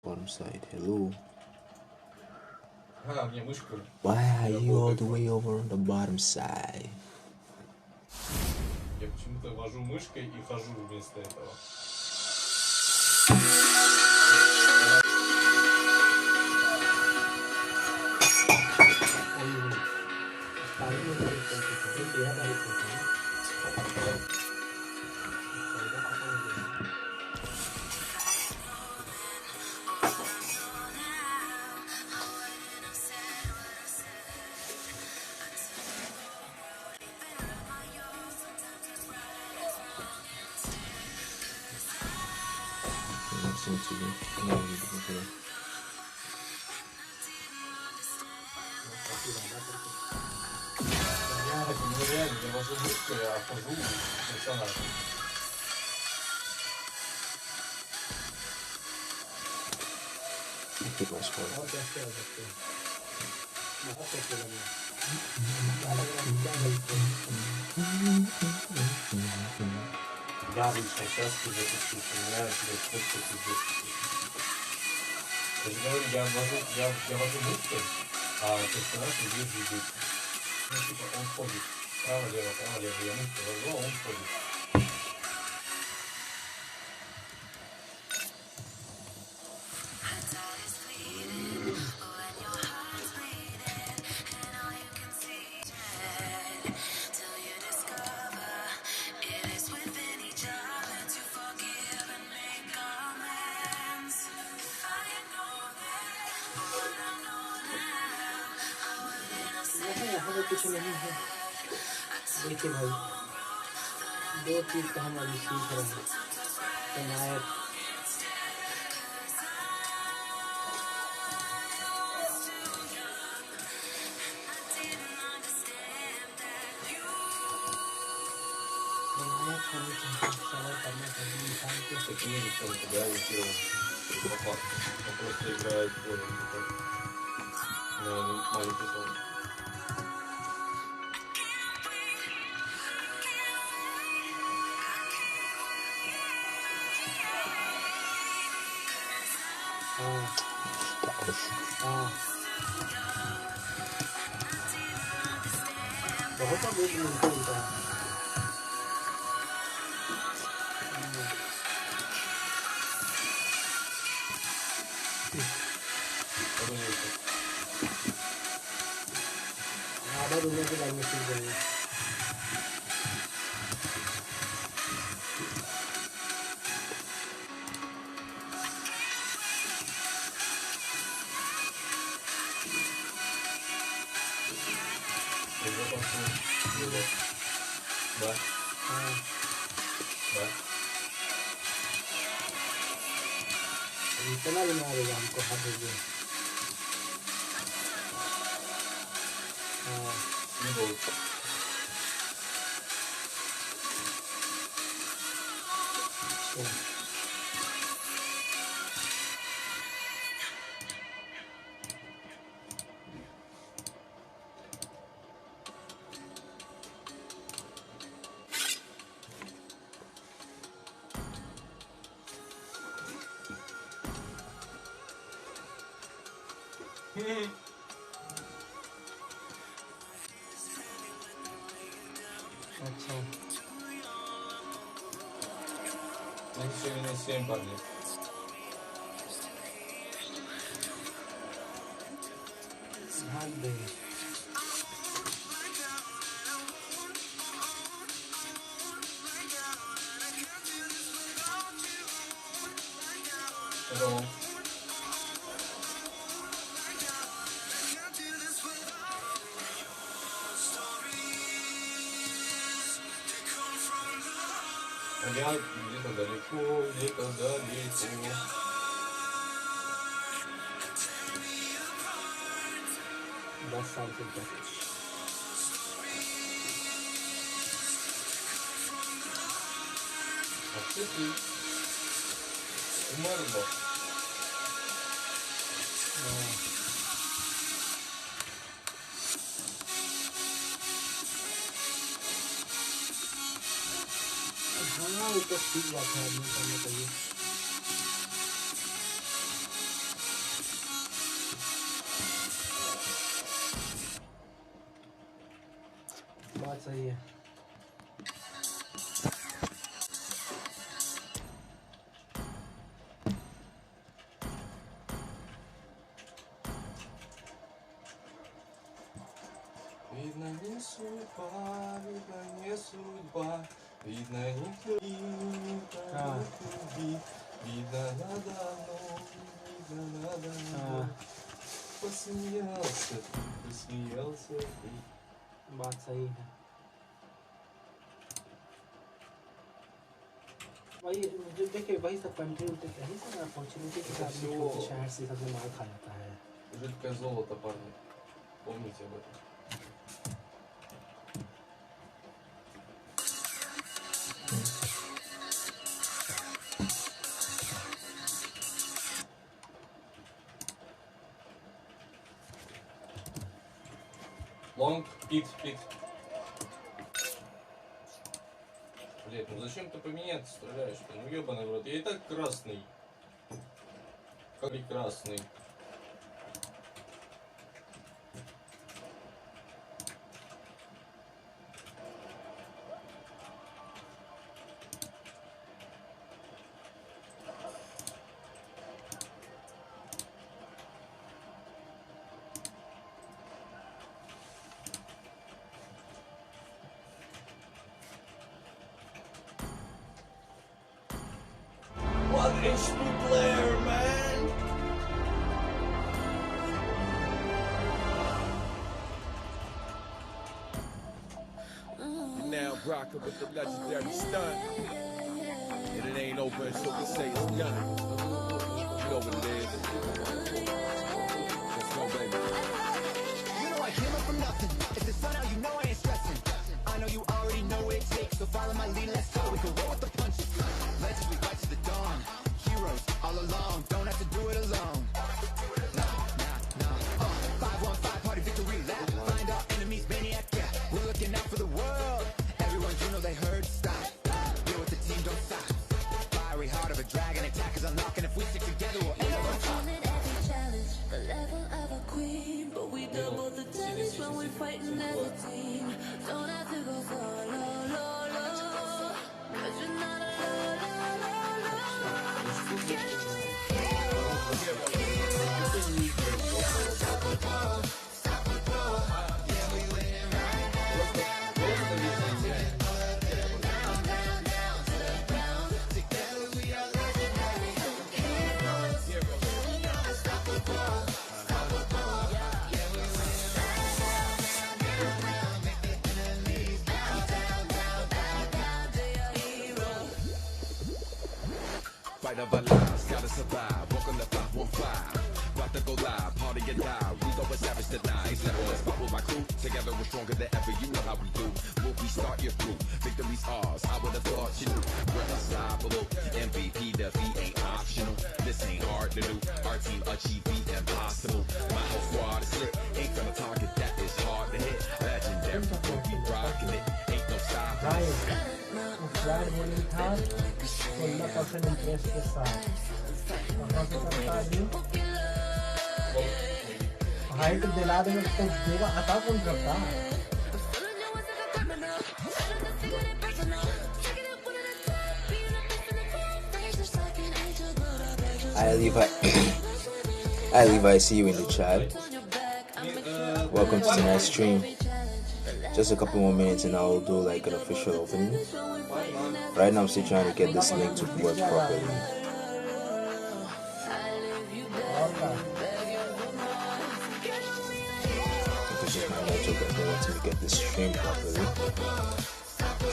bottom side. Hello. Мне мышка. Why are you all the way over on the bottom side? Я почему-то вожу мышкой и хожу вместо этого. Я вожу мышкой, а хожу персонажем. Keep my score. Да, лично сейчас уже почти понимаю, что это пиздец. Я же говорю, я вожу мышкой, а персонаж не вижу здесь. Ну, типа, он ходит. Право-лево, я мышкой вожу, а он ходит. कुछ नहीं है। देखिए भाई, 2 चीज तो हम अभी सीख रहे हैं। विनायक हमें सवाल करना चाहिए इंसान को। Такие же, что тебя устроил. Он просто играет на маленький сон. बहुत वेट मिलता है। आधा दुनिया की लाइन में सीख गई। Да. Да. इतना भी मारेगा हमको हाथ दे। Не будет. अच्छा Еще минус 7, парни. भाग दे। Это он. Я где-то далеко, где-то далеко. दस साल से क्या А что ты? Умерла. हाँ वो तो ठीक बात है, आदमी करना चाहिए। सही है। Видно не судьба, видно не судьба, видно не любви, видно надо мной, видно надо мной. Посмеялся ты. बात सही है वही जो देखे वही सब कंट्री उल्टे यही सब अपॉर्चुनिटी के साथ छोटे शहर से सबसे मार खा जाता है। Жидкое золото, парни. Помните об этом. Лонг, пит. Блять, ну зачем ты поменяться стреляешь-то? Ну ебаный в рот, я и так красный. Как и красный. What HP player, man? Now rockin' with the legendary stunt. And it ain't over until we say it's done. You know what it is. Let's go, baby. You know I came up from nothing. If the sun out, you know I ain't stressing. I know you already know what it takes, so follow my lead, let's go. We can roll with the punches. Legends, we fight to the dawn. Heroes, all along, don't have to do it alone. Nah. 5-1-5, party victory lap. Find our enemies, maniac, yeah. We're looking out for the world. Everyone, you know they heard, stop. Deal with the team, don't stop. Fiery heart of a dragon, attack is unlocking. If we stick together, we'll end up on top. Every challenge, the level of a queen, but we double the damage when we're fighting as a team. Don't have to go solo, cause you're not alone. Fight of our lives, gotta survive. Welcome to 515. About to go live, party or die. We go with savage tonight. Never let's spot with my crew. Together we're stronger than ever. You know how we do. Will we start your crew? Victory's ours. I would have thought you knew. We're unstoppable. MVP defeat ain't optional. This ain't hard to do. Our team achieve the impossible. My whole squad is lit. Ain't gonna target that is hard to hit. Legendary, we'll be rocking it. Ain't no stopping it. Flat bowling था 16% interest के साथ height दिला देंगे तो देगा अता कौन करता Hi Levi, see you in the chat. Welcome to tonight's stream. Just a couple more minutes and I'll do like an official opening. Right now I'm still trying to get this link to work properly. This is my network that will let me get this stream properly.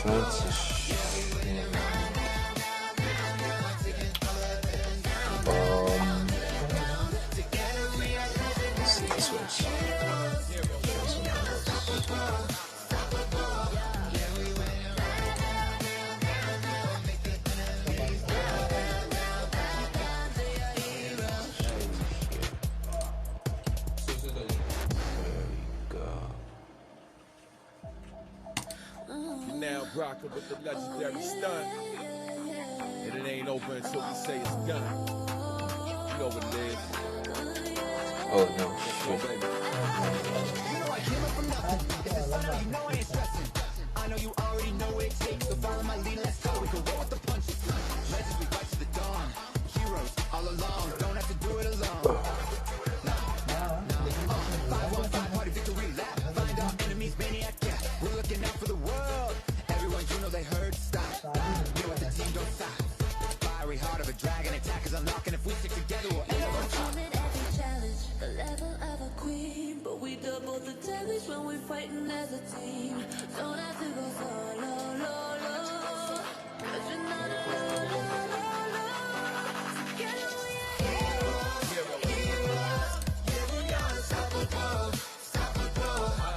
Trying to let's see this one. Now rockin' with the legendary stunt. And it ain't over until we say it's done. You know what it is. Oh no, shit. You know I came up from nothing. If the sun out, you know I ain't stressing. deadliest when we're fighting as a team. Don't have to go solo, cause you're not alone, Together we are heroes. Yeah, we are unstoppable, unstoppable.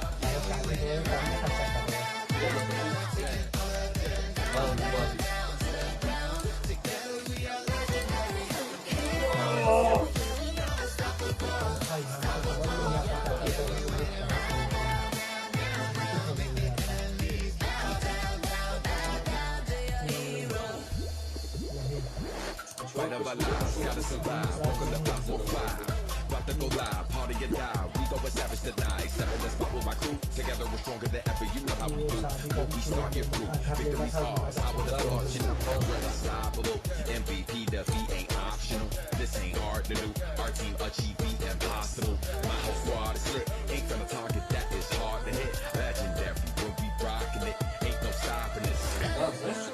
Fight of our lives, gotta survive. Walk on the block, we'll fly. About to go live, party and die. We go as savage tonight. Step in the spot with my crew. Together we're stronger than ever. You know how we do. When we start, get through. Victory's ours. I would have thought, you know, we're unstoppable. MVP defeat ain't optional. This ain't hard to do. Our team achieve the impossible. My whole squad is lit. Ain't gonna target that is hard to hit. Legendary when we rockin' it. Ain't no stopping this.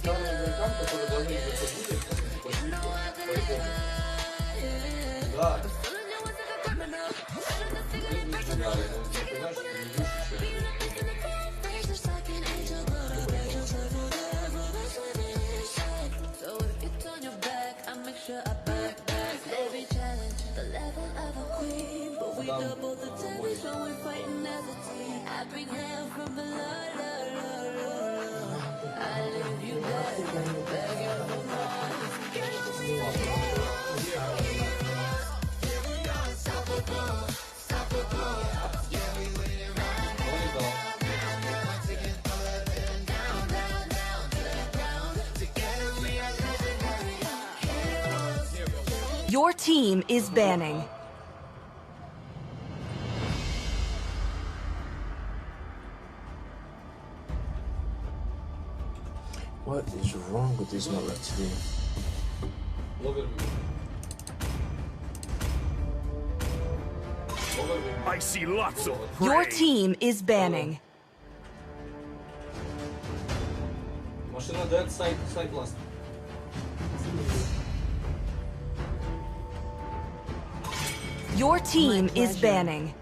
Старые игрокам, которые должны заходить, да. So if you turn your back, I make sure I back every challenge. The level of a queen, but we double the damage when we're fighting as a team. I bring hell from below. I leave you begging for more. Your team is banning. What is wrong with this map today? I see lots of prey. Your team is banning. Машина dead, side last. Your team is banning.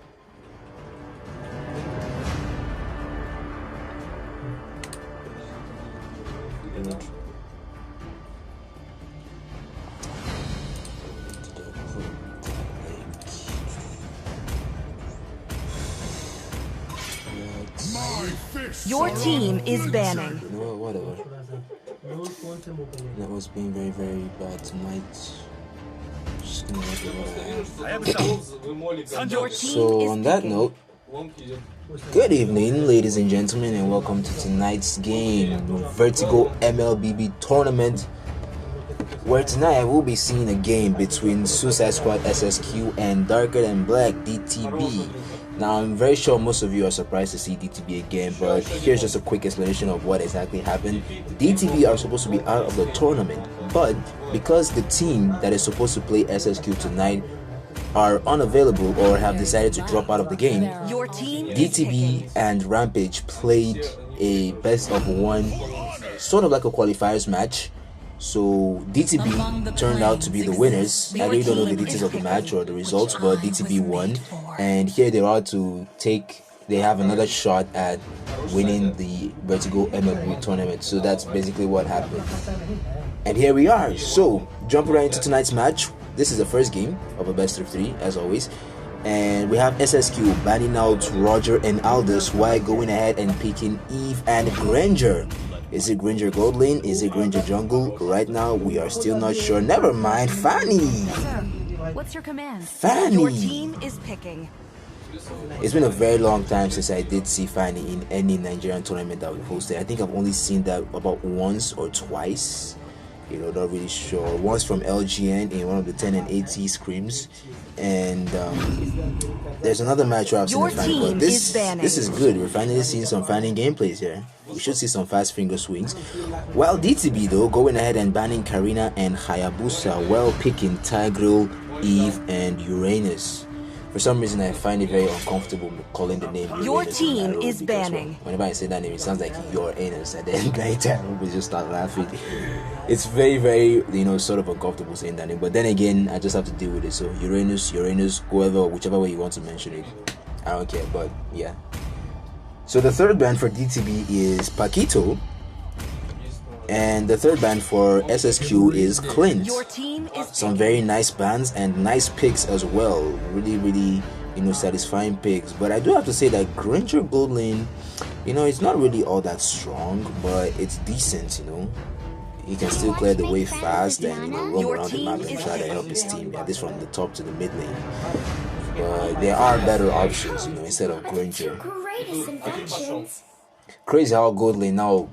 Your team is banning. You know what, whatever. That was being very, very bad tonight. Just gonna let it I have a shot. Your team So is on that picking. note, good evening, ladies and gentlemen, and welcome to tonight's game, Vertigo Mlbb tournament, where tonight I will be seeing a game between Suicide Squad SSQ and Darker Than Black DTB. Now, I'm very sure most of you are surprised to see DTB again, but here's just a quick explanation of what exactly happened. DTB are supposed to be out of the tournament, but because the team that is supposed to play SSQ tonight are unavailable or have decided to drop out of the game, Your team is DTB picking. and Rampage played a best of one, sort of like a qualifiers match. So DTB turned out to be the winners. I really don't know the details of the match or the results, but DTB won, and here they are to they have another shot at winning the Vertigo Mlbb tournament. So that's basically what happened, and here we are. So jumping right into tonight's match, this is the first game of a best of three, as always, and we have SSQ banning out Roger and Aldous while going ahead and picking Eve and Granger. Is it Granger Gold Lane? Is it Granger Jungle? Right now, we are still not sure. Never mind. Fanny! What's your command? Fanny! Your team is picking. It's been a very long time since I did see Fanny in any Nigerian tournament that we hosted. I think I've only seen that about once or twice. You know, not really sure. Once from LGN in one of the 10 and 8T scrims. And there's another match where I've seen Your Fanny, but team this is banning. is good. We're finally seeing some Fanny gameplays here. We should see some fast finger swings. While DTB though going ahead and banning Karina and Hayabusa while picking Tigreal, Eve and Uranus. For some reason, I find it very uncomfortable calling the name Your Uranus team in Nairobi is because, banning. whenever I say that name, it sounds like your anus, and then we just start laughing. It's very, very, sort of uncomfortable saying that name. But then again, I just have to deal with it. So Uranus, whoever, whichever way you want to mention it, I don't care. But yeah. So the third band for DTB is Paquito. And the third band for SSQ is Clint. Your team is Some very nice bands and nice picks as well. Really, really, satisfying picks. But I do have to say that Granger Gold Lane, it's not really all that strong, but it's decent, He can still clear the way fast and, roam around the map and try to help his team. At least from the top to the mid lane. But there are better options, instead of Granger. Greatest inventions. Crazy how gold lane now,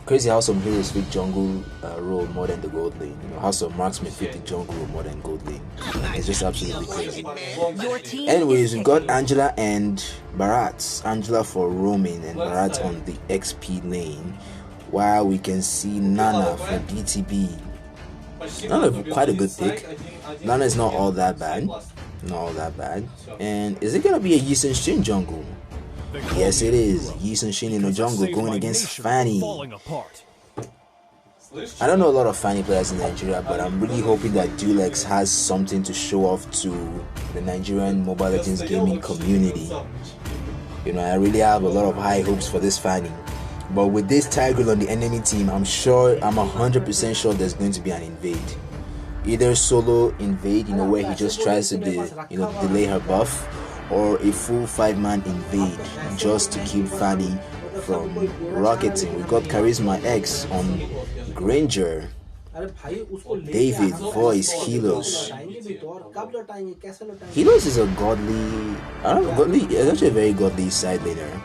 crazy how some heroes fit jungle role more than the gold lane. How some marksmen fit the jungle role more than gold lane. It's just absolutely crazy. Your team Anyways, is we've got picking. Angela and Barat. Angela for roaming and Barat on the XP lane. While we can see Nana for DTB. Nana, quite a good pick. Nana is not all that bad. Not all that bad. And is it gonna be a Yisun Shin jungle? Yes, it is. Yisun Shin in the jungle going against Fanny. I don't know a lot of Fanny players in Nigeria, but I'm really hoping that Dulex has something to show off to the Nigerian Mobile Legends gaming community. I really have a lot of high hopes for this Fanny. But with this Tiger on the enemy team, I'm 100% sure there's going to be an invade. Either solo invade, where he just tries to delay her buff, or a full 5-man invade just to keep Fanny from rocketing. We got Charisma X on Granger, David, Voice, Helos. Helos is a godly, it's actually a very godly side laner.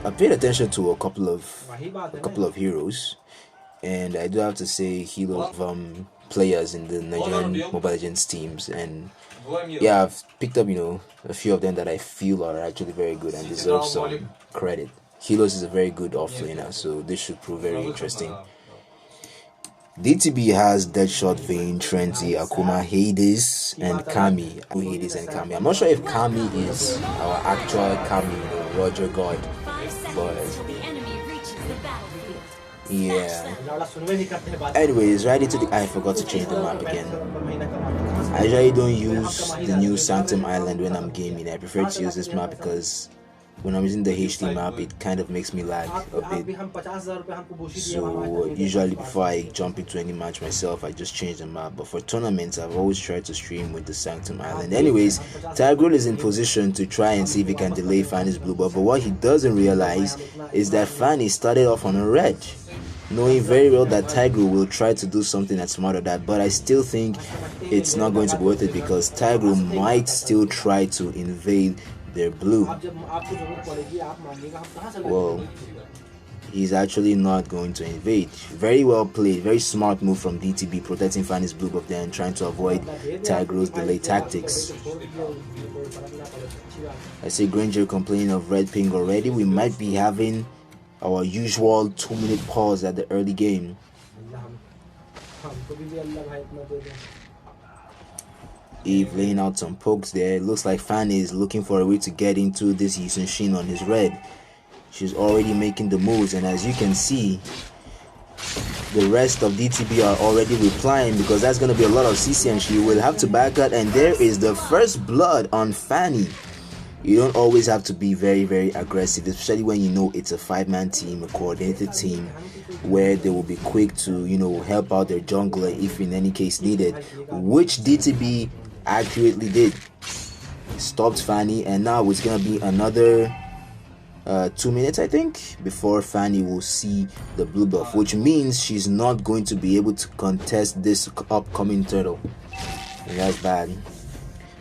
I've paid attention to a couple of heroes, and I do have to say Helos players in the Nigerian Mobile Legends teams, and yeah, I've picked up a few of them that I feel are actually very good and deserve some credit. Helos is a very good offlaner, so this should prove very interesting. DTB has Deadshot, Vayne, Trenty, Akuma, Hades, and Kami. Hades and Kami. I'm not sure if Kami is our actual Kami, Roger God, but yeah. Anyways, right into I forgot to change the map again. I usually don't use the new Sanctum Island when I'm gaming. I prefer to use this map because when I'm using the HD map, it kind of makes me lag a bit. So usually before I jump into any match myself, I just change the map. But for tournaments, I've always tried to stream with the Sanctum Island. Anyways, Tigreal is in position to try and see if he can delay Fanny's blue buff. But what he doesn't realize is that Fanny started off on a red, knowing very well that Tigreal will try to do something that's smarter than that. But I still think it's not going to be worth it because Tigreal might still try to invade their blue. Well, he's actually not going to invade. Very well played, very smart move from DTB, protecting Fanny's blue buff there and trying to avoid Tigreal's delay tactics. I see Granger complaining of red ping already. We might be having our usual 2-minute pause at the early game. Eve laying out some pokes there. It looks like Fanny is looking for a way to get into this Yisun Shin on his red. She's already making the moves, and as you can see, the rest of DTB are already replying because that's going to be a lot of CC and she will have to back out. And there is the first blood on Fanny. You don't always have to be very, very aggressive, especially when you know it's a 5-man team, a coordinated team, where they will be quick to, help out their jungler if in any case needed, which DTB accurately did. Stopped Fanny, and now it's gonna be another 2 minutes, I think, before Fanny will see the blue buff, which means she's not going to be able to contest this upcoming turtle, and that's bad.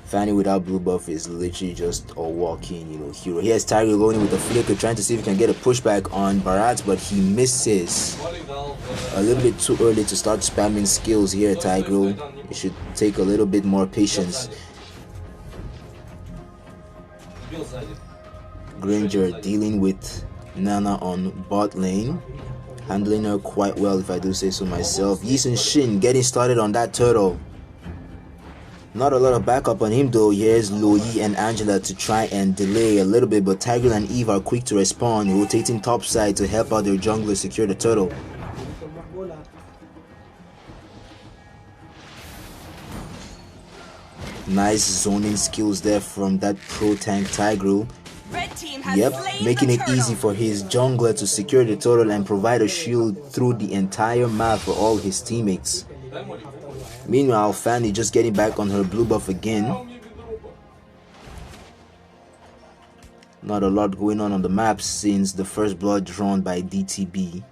Fanny without blue buff is literally just a walking, hero. Here's Tiger going with a flicker, trying to see if he can get a pushback on Barat, but he misses. A little bit too early to start spamming skills here, Tiger. You should take a little bit more patience. Granger dealing with Nana on bot lane, handling her quite well if I do say so myself. Yisun Shin getting started on that turtle. Not a lot of backup on him though. Here's Loyi and Angela to try and delay a little bit, but Tiger and Eve are quick to respond, rotating topside to help out their jungler secure the turtle. Nice zoning skills there from that pro tank Tiger. Yep, making it easy for his jungler to secure the turtle and provide a shield through the entire map for all his teammates. Meanwhile, Fanny just getting back on her blue buff again. Not a lot going on the map since the first blood drawn by DTB.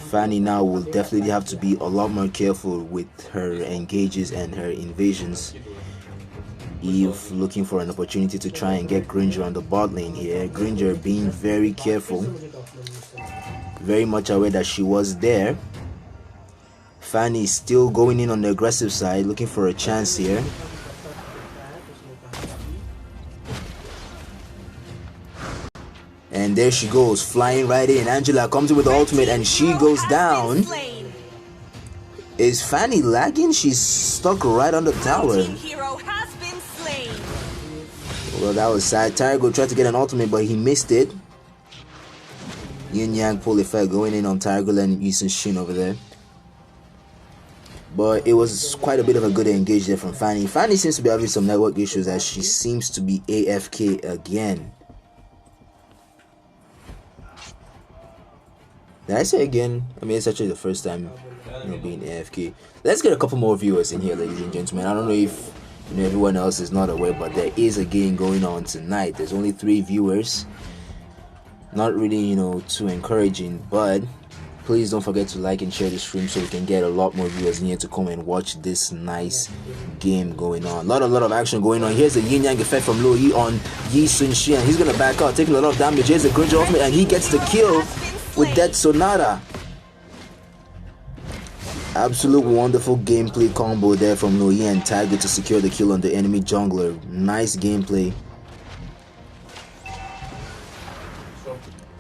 Fanny now will definitely have to be a lot more careful with her engages and her invasions. Eve looking for an opportunity to try and get Gringer on the bot lane here. Gringer being very careful, very much aware that she was there. Fanny still going in on the aggressive side, looking for a chance here. And there she goes, flying right in. Angela comes in with the ultimate and she goes down. Is Fanny lagging? She's stuck right on the tower. Well, that was sad. Tyrago tried to get an ultimate, but he missed it. Yin Yang pull effect going in on Tyrago and Yisun Shin over there. But it was quite a bit of a good engage there from Fanny. Fanny seems to be having some network issues as she seems to be AFK again. Did I say again? I mean, it's actually the first time, being AFK. Let's get a couple more viewers in here, ladies and gentlemen. I don't know if everyone else is not aware, but there is a game going on tonight. There's only 3 viewers. Not really, too encouraging, but please don't forget to like and share the stream so we can get a lot more viewers in here to come and watch this nice game going on. A lot of action going on. Here's the yin yang effect from Luo Yi on Yi Sun Xian. He's gonna back out, taking a lot of damage. Here's the Gringer ultimate, and he gets the kill with that Sonata. Absolute wonderful gameplay combo there from Luo Yi and Tiger to secure the kill on the enemy jungler. Nice gameplay.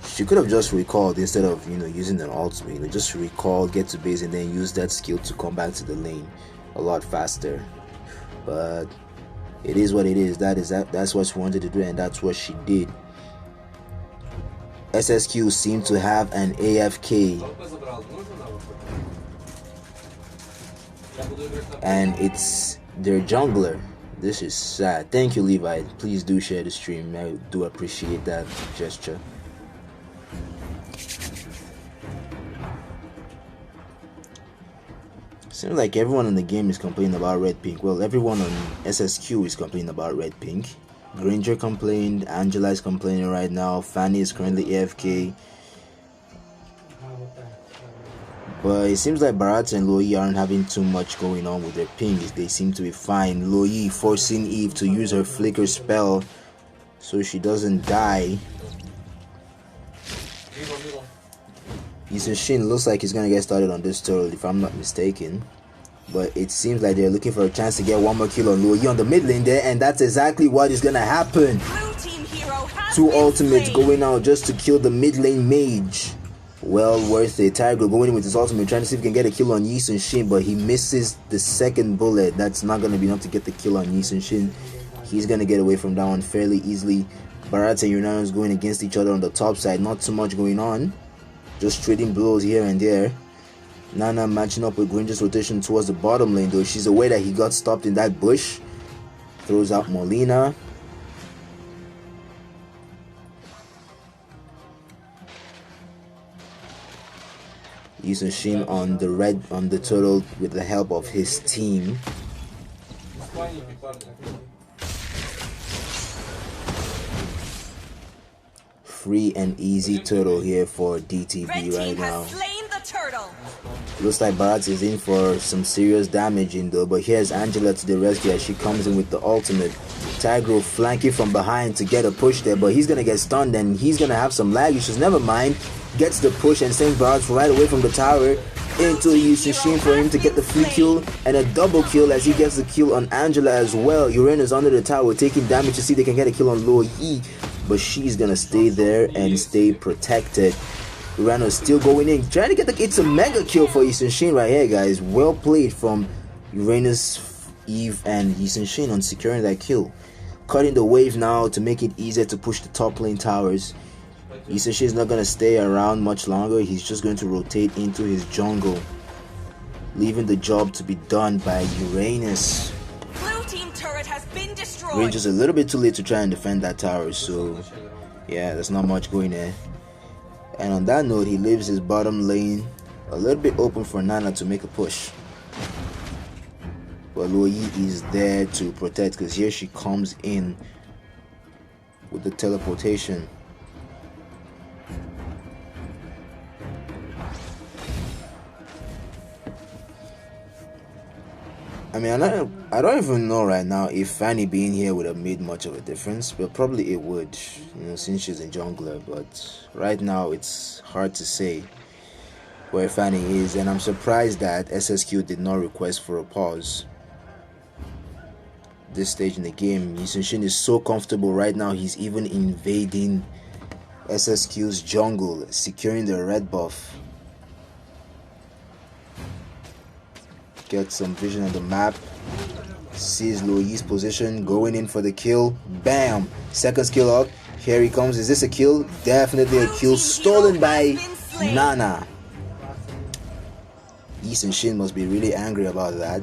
She could have just recalled instead of using an ultimate. Just recall, get to base, and then use that skill to come back to the lane a lot faster. But it is what it is. That's what she wanted to do, and that's what she did. SSQ seemed to have an AFK, and it's their jungler. This is sad. Thank you, Levi. Please do share the stream. I do appreciate that gesture. Seems like everyone in the game is complaining about red pink. Well, everyone on SSQ is complaining about red pink. Granger complained, Angela is complaining right now, Fanny is currently AFK. But it seems like Barat and Luo Yi aren't having too much going on with their pings. They seem to be fine. Luo Yi forcing Eve to use her flicker spell so she doesn't die. Yisun Shin looks like he's gonna get started on this turtle if I'm not mistaken. But it seems like they're looking for a chance to get one more kill on Luo Yi on the mid lane there, and that's exactly what is gonna happen. 2 ultimates going out just to kill the mid lane mage. Well worth it. Tiger going in with his ultimate, trying to see if he can get a kill on Yisun Shin, but he misses the second bullet. That's not gonna be enough to get the kill on Yisun Shin. He's gonna get away from that one fairly easily. Barat and Uranus going against each other on the top side. Not too much going on. Just trading blows here and there. Nana matching up with Granger's rotation towards the bottom lane though. She's aware that he got stopped in that bush. Throws out Molina. Yisun Shin on the turtle with the help of his team. Free and easy turtle here for DTB right now. Looks like Barat is in for some serious damage in though, but here's Angela to the rescue as she comes in with the ultimate. Tigro flanking from behind to get a push there, but he's gonna get stunned and he's gonna have some lag issues. Never mind, gets the push and sends Barat right away from the tower into Yisun Shin for him to get the free kill and a double kill as he gets the kill on Angela as well. Uranus under the tower taking damage to see if they can get a kill on Luo Yi, but she's gonna stay there and stay protected. Uranus still going in, trying to get it's a mega kill for Yisun Shin right here, guys. Well played from Uranus Eve and Shin on securing that kill. Cutting the wave now to make it easier to push the top lane towers. Shin is not going to stay around much longer. He's just going to rotate into his jungle, leaving the job to be done by Uranus. Blue team turret has been destroyed. Ranger's a little bit too late to try and defend that tower, so yeah, there's not much going there. And on that note, he leaves his bottom lane a little bit open for Nana to make a push. But Luoyi is there to protect, because here she comes in with the teleportation. I mean, I don't even know right now if Fanny being here would have made much of a difference, but probably it would, you know, since she's in jungler. But right now, it's hard to say where Fanny is, and I'm surprised that SSQ did not request for a pause. This stage in the game, Shin is so comfortable right now, he's even invading SSQ's jungle, securing the red buff. Get some vision on the map, sees Luoyi's position, going in for the kill. Bam! Second skill up, here he comes. Is this a kill? Definitely a kill, stolen by Nana. Shin must be really angry about that,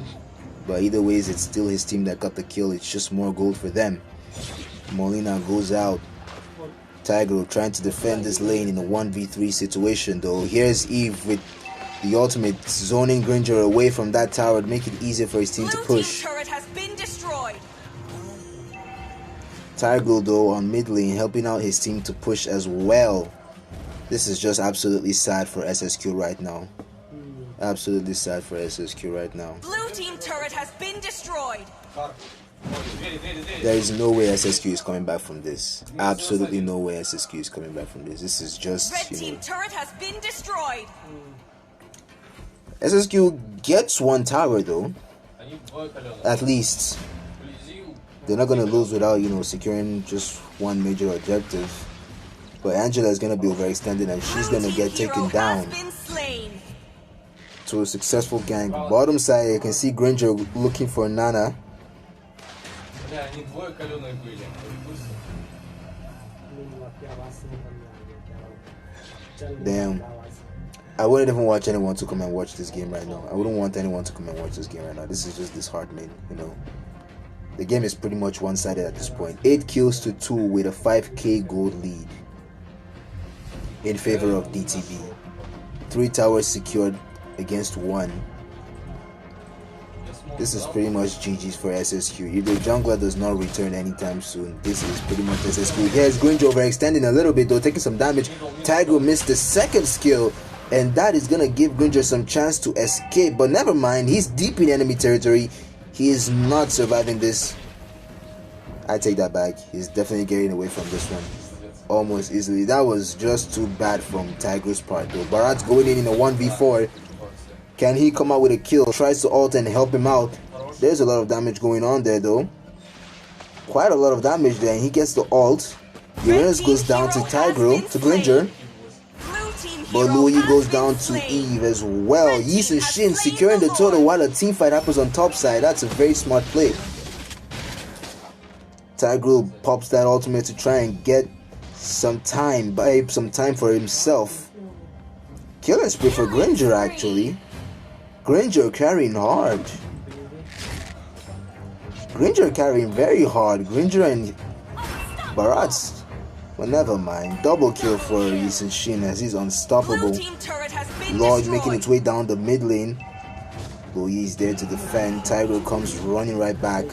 but either ways, it's still his team that got the kill. It's just more gold for them. Molina goes out. Tiger trying to defend this lane in a 1v3 situation, though. Here's Eve with the ultimate, zoning Granger away from that tower to make it easier for his team to push. Turret has been destroyed. Tiger, though, on mid lane, helping out his team to push as well. This is just absolutely sad for SSQ right now. Absolutely sad for SSQ right now. Blue team turret has been destroyed. There is no way SSQ is coming back from this. Absolutely no way SSQ is coming back from this. This is just, Red team turret has been destroyed. SSQ gets one tower though. At least. They're not gonna lose without, you know, securing just one major objective. But Angela is gonna be overextended and she's gonna get taken down. To a successful gank. Bottom side, you can see Granger looking for Nana. Damn. I wouldn't even watch anyone to come and watch this game right now. I wouldn't want anyone to come and watch this game right now. This is just disheartening, you know. The game is pretty much one-sided at this point. 8 kills to 2 with a 5k gold lead in favor of DTB. 3 towers secured against 1. This is pretty much GG's for SSQ. If the jungler does not return anytime soon, this is pretty much SSQ. Here's Granger overextending a little bit though, taking some damage. Tiger missed the second skill, and that is gonna give Granger some chance to escape. But never mind, he's deep in enemy territory. He is not surviving this. I take that back. He's definitely getting away from this one almost easily. That was just too bad from Tiger's part though. Barat's going in a 1v4. Can he come out with a kill? Tries to ult and help him out. There's a lot of damage going on there though. Quite a lot of damage there, and he gets the ult. Uranus goes down to Tiger, to Granger. But Louis goes down to Eve as well. Yeast and Shin securing the total while a team fight happens on top side. That's a very smart play. Tiger pops that ultimate to try and get some time, buy some time for himself. Killing spree for Granger actually. Granger carrying hard. Granger carrying very hard. Granger and Barat's, well, never mind. Double kill for Yisun Shin as he's unstoppable. Lord making its way down the mid lane. Louis there to defend. Tiger comes running right back.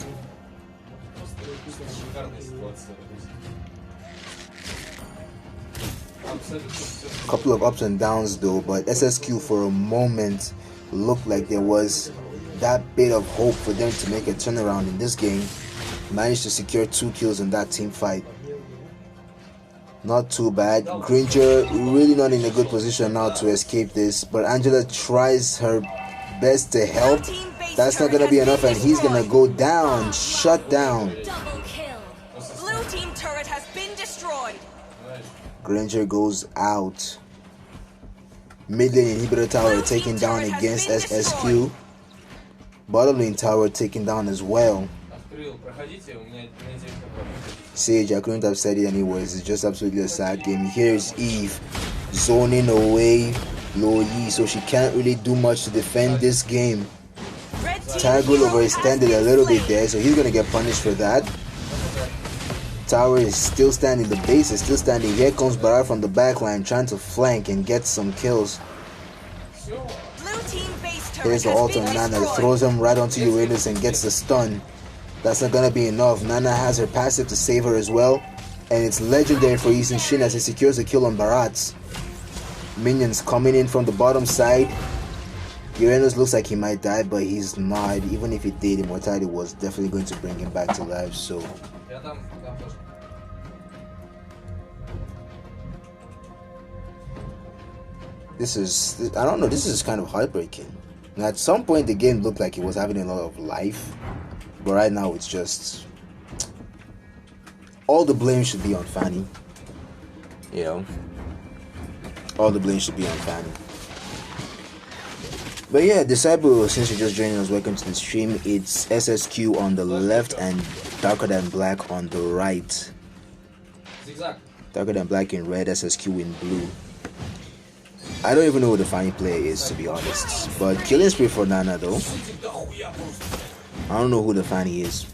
Couple of ups and downs though, but SSQ for a moment looked like there was that bit of hope for them to make a turnaround in this game. Managed to secure 2 kills in that team fight. Not too bad. Granger really not in a good position now to escape this, but Angela tries her best to help. That's not gonna be enough, and he's gonna go down. Shut down. Blue team turret has been destroyed. Granger goes out. Mid lane inhibitor tower taken down against SSQ. Bottom lane tower taken down as well. Sage, I couldn't have said it anyways. It's just absolutely a sad game. Here's Eve zoning away low E, so she can't really do much to defend this game. Taggle overextended a little bit there, so he's gonna get punished for that. Tower is still standing, the base is still standing. Here comes Barat from the backline trying to flank and get some kills. Here's the ult on Nana, throws him right onto Uranus and gets the stun. That's not gonna be enough. Nana has her passive to save her as well, and it's legendary for Eason Shin as he secures a kill on Barat. Minions coming in from the bottom side. Uranus looks like he might die, but he's not. Even if he did, immortality was definitely going to bring him back to life, so this is, I don't know, this is kind of heartbreaking. And at some point the game looked like it was having a lot of life, but right now it's just, all the blame should be on Fanny. You know, all the blame should be on Fanny. But yeah, Disciple, since you're just joining us, welcome to the stream. It's SSQ on the left and Darker Than Black on the right. Darker Than Black in red, SSQ in blue. I don't even know who the Fanny player is, to be honest. But killing spree for Nana though. I don't know who the Fanny is.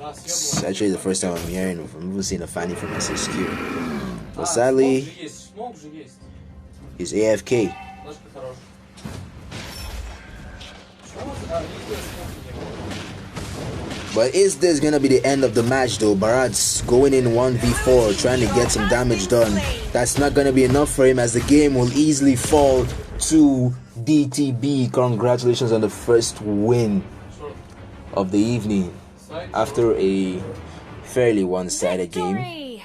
It's actually the first time I'm hearing of, I'm even seeing a Fanny from SSQ. But sadly, he's AFK. But is this gonna be the end of the match though? Barat's going in 1v4 trying to get some damage done. That's not gonna be enough for him as the game will easily fall to DTB. Congratulations on the first win of the evening after a fairly one-sided game.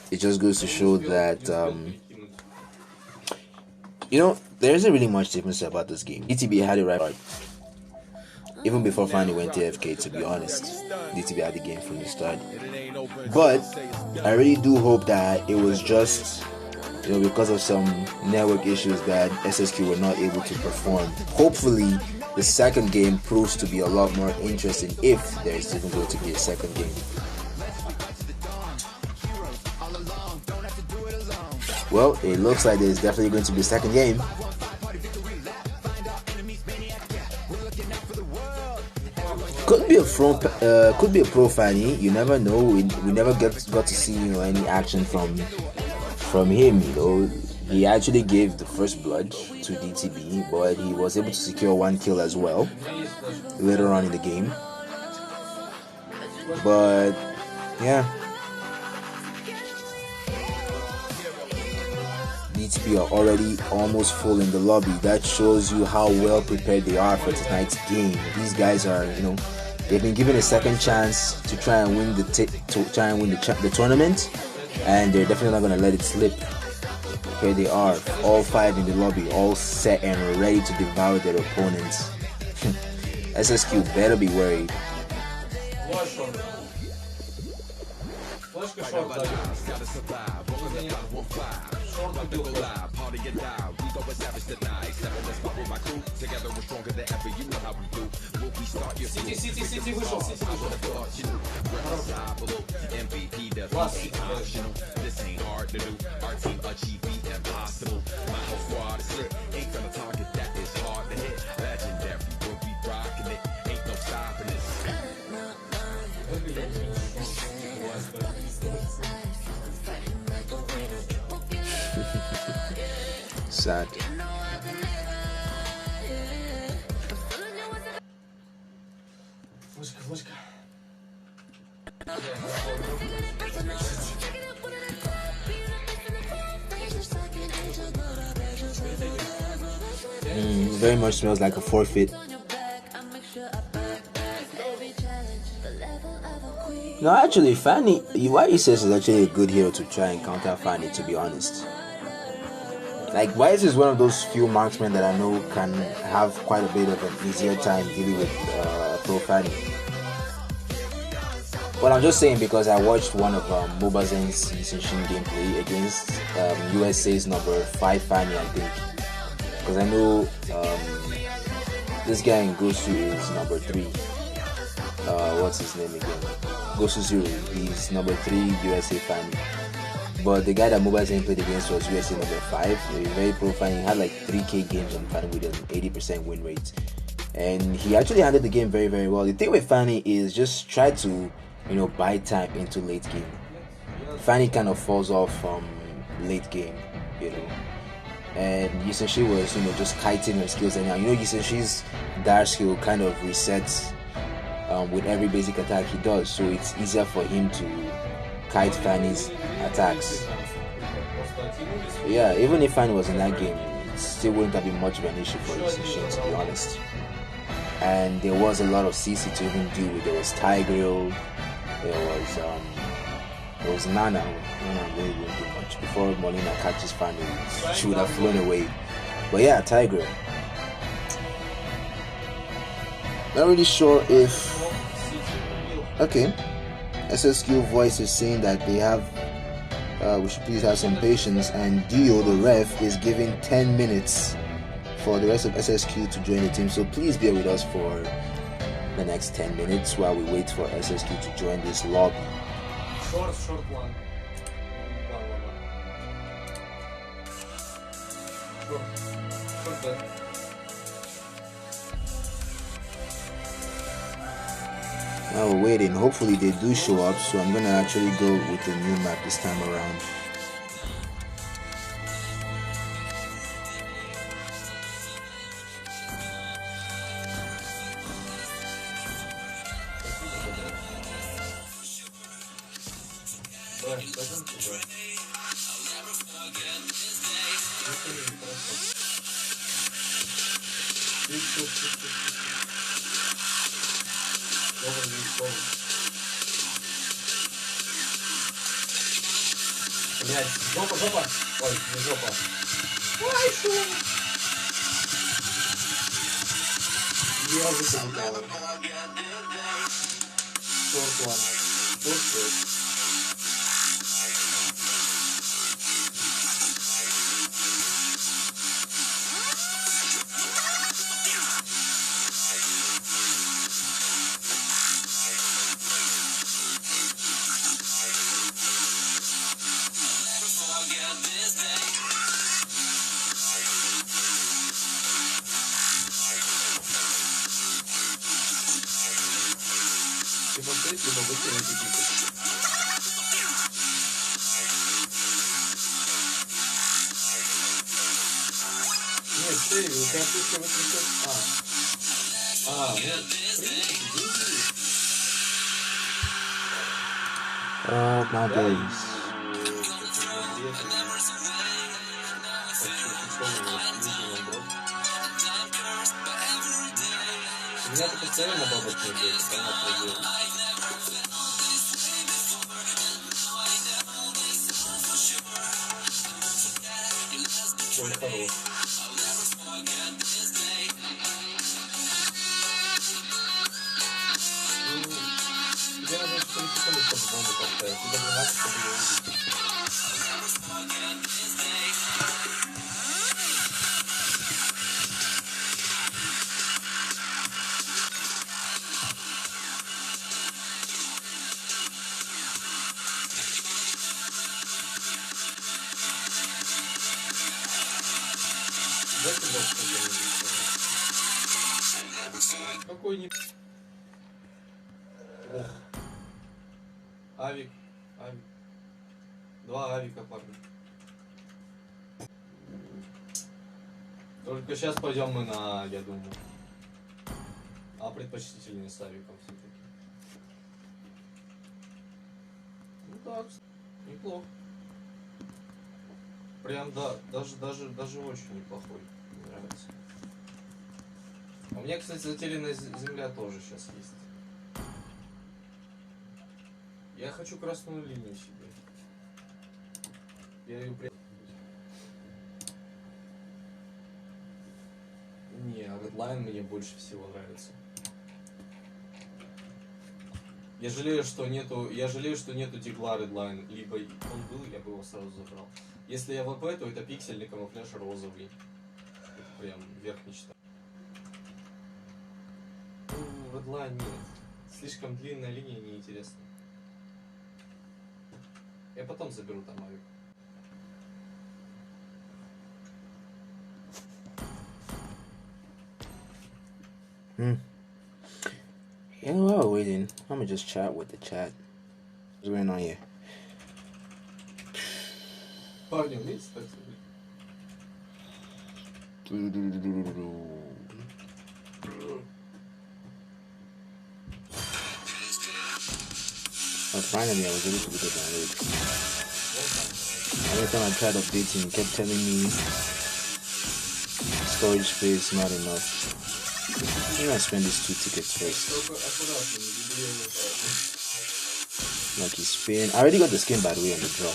It just goes to show that you know, there isn't really much difference about this game. DTB had it right. Even before Fanny went to AFK, to be honest, DTB had the game from the start. But I really do hope that it was just, you know, because of some network issues that SSQ were not able to perform. Hopefully, the second game proves to be a lot more interesting if there is even going to be a second game. Well, it looks like there's definitely going to be a second game. Could be a pro Fanny. You never know. We never got to see, you know, any action from him. You know, he actually gave the first blood to DTB, but he was able to secure one kill as well later on in the game. But yeah, DTB are already almost full in the lobby. That shows you how well prepared they are for tonight's game. These guys are, you know, they've been given a second chance to try and win the tournament, and they're definitely not going to let it slip. Here they are, all five in the lobby, all set and ready to devour their opponents. SSQ better be worried. Сити вышел, Сити вышел. Sad. Флешка. Very much smells like a forfeit. No, actually, Fanny, YSS is actually a good hero to try and counter Fanny, to be honest. Like, YSS is one of those few marksmen that I know can have quite a bit of an easier time dealing with Pro Fanny. Well, I'm just saying because I watched one of Mobazen's Eason Shin gameplay against USA's number 5 Fanny, I think. Because I know This guy in Gosu is number 3. What's his name again? Gosu Zero. He's number 3 USA Fanny. But the guy that Mobile Legends played against was USA number 5. A very pro Fanny. He had like 3K games on Fanny with an 80% win rate. And he actually handled the game very, very well. The thing with Fanny is just try to, buy time into late game. Fanny kind of falls off from late game, And Yusenshi was, just kiting her skills. And now, Yusenshi's dash skill kind of resets with every basic attack he does. So it's easier for him to kite Fanny's attacks. Yeah, even if Fanny was in that game, it still wouldn't have been much of an issue for Yusenshi, to be honest. And there was a lot of CC to even deal with. There was Tigreal, there was Nana. Nana really wouldn't do much. Before Molina catches Fanny, she would have flown away. But yeah, Tigreal. Not really sure if... Okay. SSQ voice is saying that they have... we should please have some patience. And Dio, the ref, is giving 10 minutes for the rest of SSQ to join the team. So please bear with us for the next 10 minutes while we wait for SSQ to join this lobby. Short one. Short bet. Now we're waiting. Hopefully they do show up. So I'm gonna actually go with the new map this time around. Блять, жопа. Ой, не жопа. Ой, шум. Я запомнил. Short one. Либо выкинуть и пикать. Нет, Севи, у тебя пушка выключает. Нет, в принципе, Oh my days. У меня-то постоянно бабочки идет, понятное дело. Ой, хорош. Тебе надо 4 секунды, чтобы бомбу поставить. Либо 12, чтобы ее увидеть. Какой не... Ох. Авик. 2 авика, парни. Только сейчас пойдем мы на, я думаю. А предпочтительнее с авиком все-таки. Ну так, неплохо. Прям да, даже очень неплохой. Мне нравится. У меня, кстати, затерянная земля тоже сейчас есть. Я хочу красную линию себе. Я ее Не, Redline мне больше всего нравится. Я жалею, что нету дигла Redline. Либо он был, я бы его сразу забрал. Если я ВП, то это пиксельный камуфляж розовый. Это прям верх мечта. Кадла нет. Слишком длинная линия, неинтересно. Я потом заберу там авик. You know, while we're waiting, I'm gonna just chat with the chat. What's going on here? Парни, умеете так сказать? But finally, I was able to do the download. Every time I tried updating, it kept telling me storage space not enough. I'm gonna spend these 2 tickets first. Lucky spin. I already got the skin, by the way, on the draw.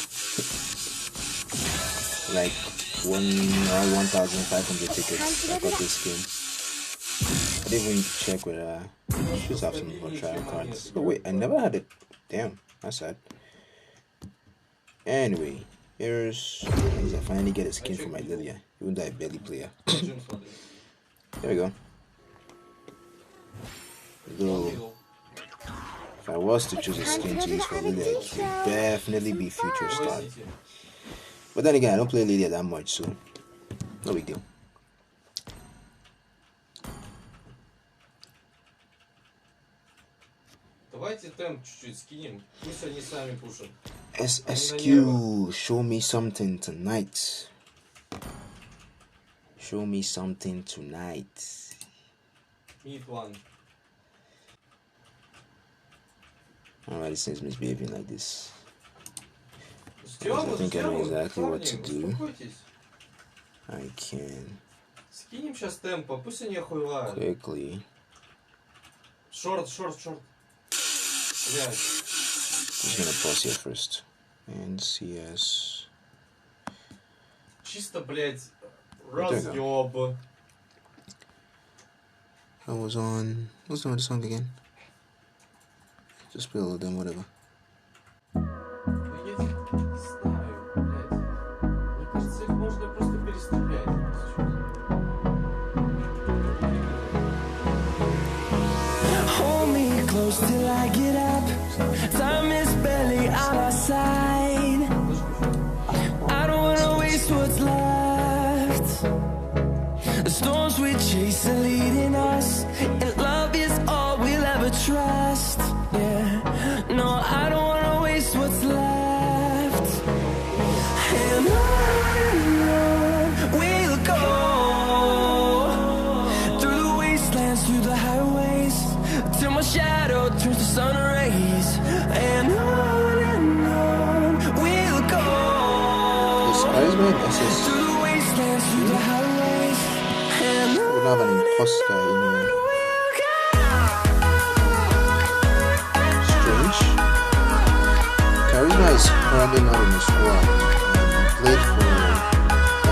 Like around 1,500 tickets. I got this skin. I didn't even check with should have some more trial cards. Oh wait, I never had it. Damn, that's sad. Anyway, here's I finally get a skin for my Lilia, even though I barely play her. There we go. Though, if I was to choose a skin to use for Lilia, it would definitely be Future Star. But then again, I don't play Lilia that much, so no big deal. Давайте темп чуть-чуть скинем, пусть они сами пушат. SSQ, show me something tonight. Show me something tonight. Mid one. Alright, this thing's misbehaving like this. Сделал, I think I know сделал. exactly what to Парни, do. успокойтесь. I can Скинем сейчас темпа, пусть они охуевают. quickly. Шорт. Блядь. Just gonna pause here first. And CS. Чисто, блядь, There you go. разъёб. I was on. What's the name of the song again? Just play a little them, whatever. Я не знаю, блядь. Мне кажется, их можно просто переставлять. Hold me close till I get up. Time is barely on our side. I don't wanna waste what's left. The storms we chase are leading us, and love is all we'll ever trust. Yeah, no, I don't wanna waste what's left. And on we'll go, through the wastelands, through the highways, till my shadow turns to sun rays. And on we'll go, through the wastelands, through the highways. And We don't have an imposter in here. Strange. Charisma is currently not in the squad. He played for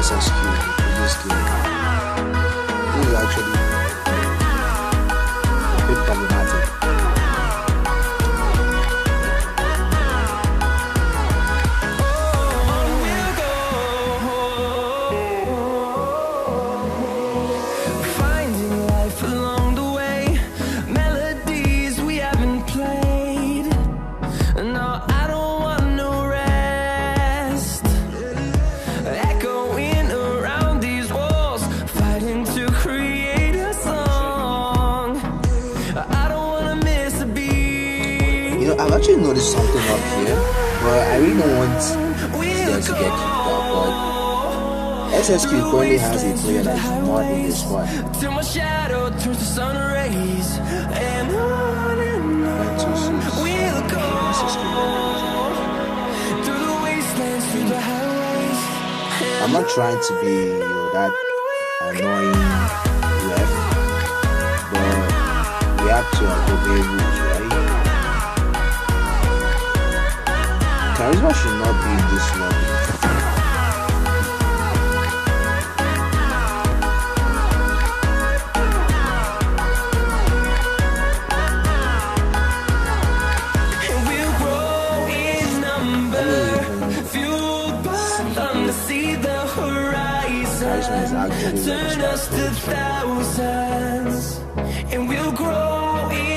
SSQ in the previous game. This is actually a bit problematic. finding life along the way, melodies we haven't played. No, I don't want no rest. Echoing around these walls, fighting to create a song. I don't wanna miss a beat. You know, I've actually noticed something up here, but I really don't want this guy to get kicked out. But SSQ currently has a player that is not in the squad. Till my shadow turns to sun rays. And on we'll go, through the wastelands, through the highways. I'm not trying to be, that annoying ref, but we have to obey rules, right? Charisma should not be in this lobby. And we'll grow in number, fueled by thunder, see the Charisma is horizon, actually turn us to thousands. And we'll grow in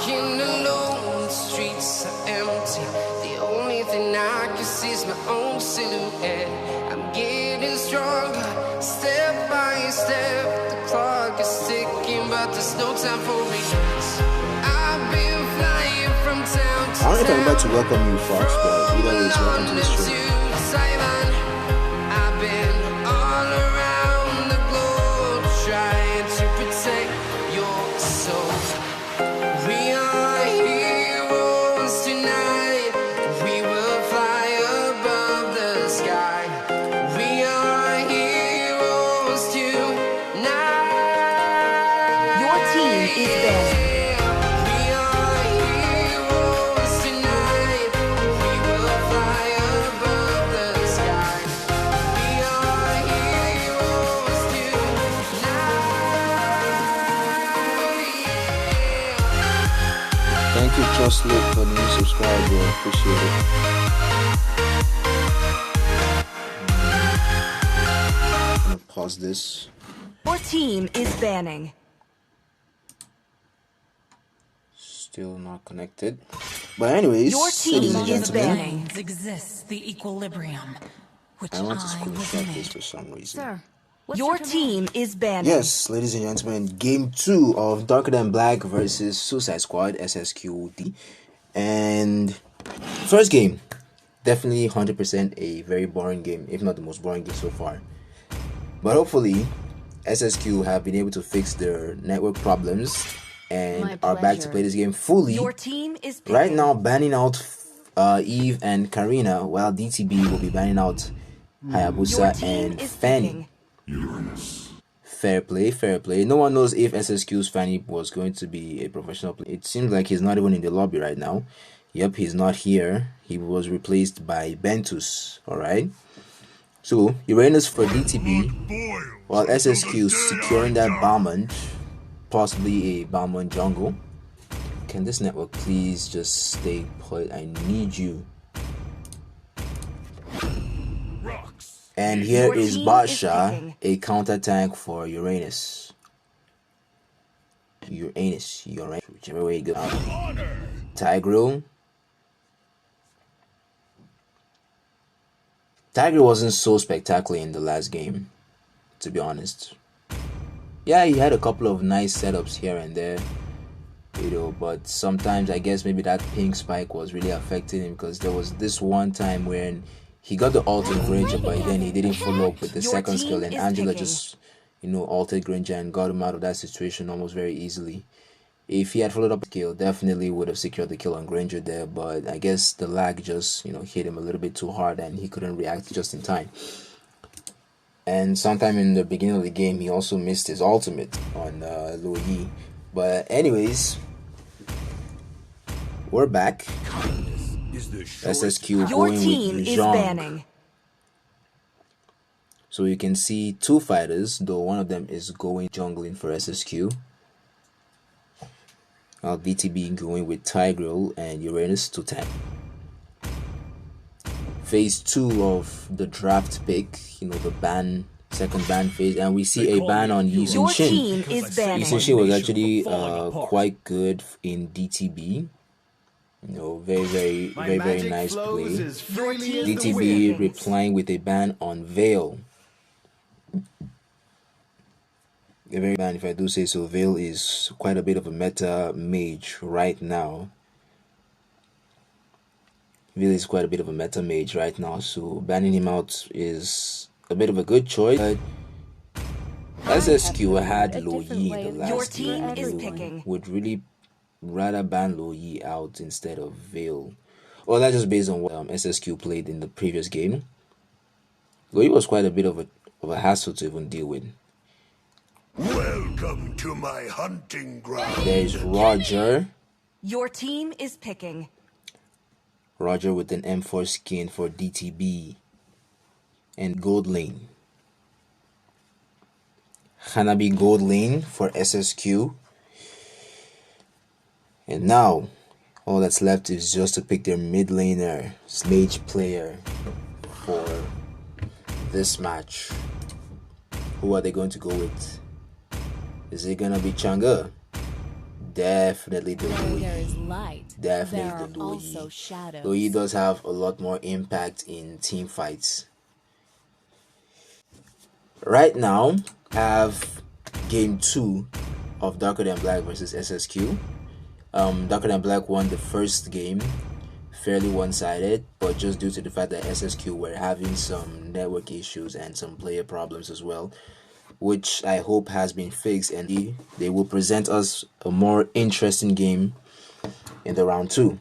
walking alone, the streets are empty. The only thing I can see is my own silhouette. I'm getting stronger, step by step. The clock is ticking, but there's no time for regrets. I've been flying from town to I don't know if I'm about to town. welcome you, Fox, but either way, welcome to the stream. I've been all around the globe trying to protect your soul. We are heroes tonight. We will fly above the sky. We are heroes tonight. Your team is banned. We are heroes tonight. We will fly above the sky. We are heroes tonight. Thank you, Trust Luke, for the new subscribe, bro. Appreciate it. I'm gonna pause this. Your team is banning. Still not connected. But anyways, Your team ladies and is gentlemen, banning. Exists the equilibrium, which I want to was screenshot this made. for some reason. Sir, Your team is banning. Yes, ladies and gentlemen, game 2 of Darker Than Black versus Suicide Squad SSQD. And first game, definitely 100% a very boring game, if not the most boring game so far. But hopefully, SSQ have been able to fix their network problems and My are back to pleasure. play this game fully. Your team is picking. Right now, banning out Eve and Karina, while DTB will be banning out Your Hayabusa team and is Fanny. picking. Fair play, fair play. No one knows if SSQ's Fanny was going to be a professional player. It seems like he's not even in the lobby right now. Yep, he's not here. He was replaced by Bentus, alright? So, Uranus for DTB, while SSQ securing that Balmond, possibly a Balmond jungle. Can this network please just stay put? I need you. And here Your is team is Basha, picking. a counter tank for Uranus. Uranus, whichever way you go. Tigreal. Tiger wasn't so spectacular in the last game, to be honest. Yeah, he had a couple of nice setups here and there, you know, but sometimes I guess maybe that pink spike was really affecting him, because there was this one time when he got the altered Granger, but then he didn't follow up with the Your second team skill, and is Angela picking. just, you know, altered Granger and got him out of that situation almost very easily. If he had followed up the kill, definitely would have secured the kill on Granger there, but I guess the lag just, you know, hit him a little bit too hard and he couldn't react just in time. And sometime in the beginning of the game, he also missed his ultimate on Luo Yi. But anyways, we're back. SSQ Your going team with is Zhang. banning. So you can see two fighters, though one of them is going jungling for SSQ. While DTB going with Tigreal and Uranus to tank. Phase 2 of the draft pick, you know, the second ban phase, and we see a ban on Yi Your Sun-shin. team is banning. Yi Sun-shin was actually quite good in DTB. You know, very nice play. Your team is DTB picking. replying with a ban on Veil. A very ban, if I do say so. Veil is quite a bit of a meta mage right now. Veil is quite a bit of a meta mage right now, so banning him out is a bit of a good choice. But SSQ had Luo Yi the last Your game. team is picking. Would really rather ban Luo Yi out instead of Veil. Well, that's just based on what SSQ played in the previous game. Luo Yi was quite a bit of a hassle to even deal with. Welcome to my hunting ground. There's Roger. Your team is picking. Roger with an M4 skin for DTB. And Gold Lane. Hanabi Gold Lane for SSQ. And now, all that's left is just to pick their mid laner, mage player for this match. Who are they going to go with? Is it gonna be Chang'e, Definitely the Where there is Louis. light, Definitely there the are also Louis. shadows. Louis does have a lot more impact in team fights. Right now, I have game 2 of Darker Than Black versus SSQ. Darker Than Black won the first game, fairly one-sided, but just due to the fact that SSQ were having some network issues and some player problems as well, which I hope has been fixed, and they will present us a more interesting game in the round 2.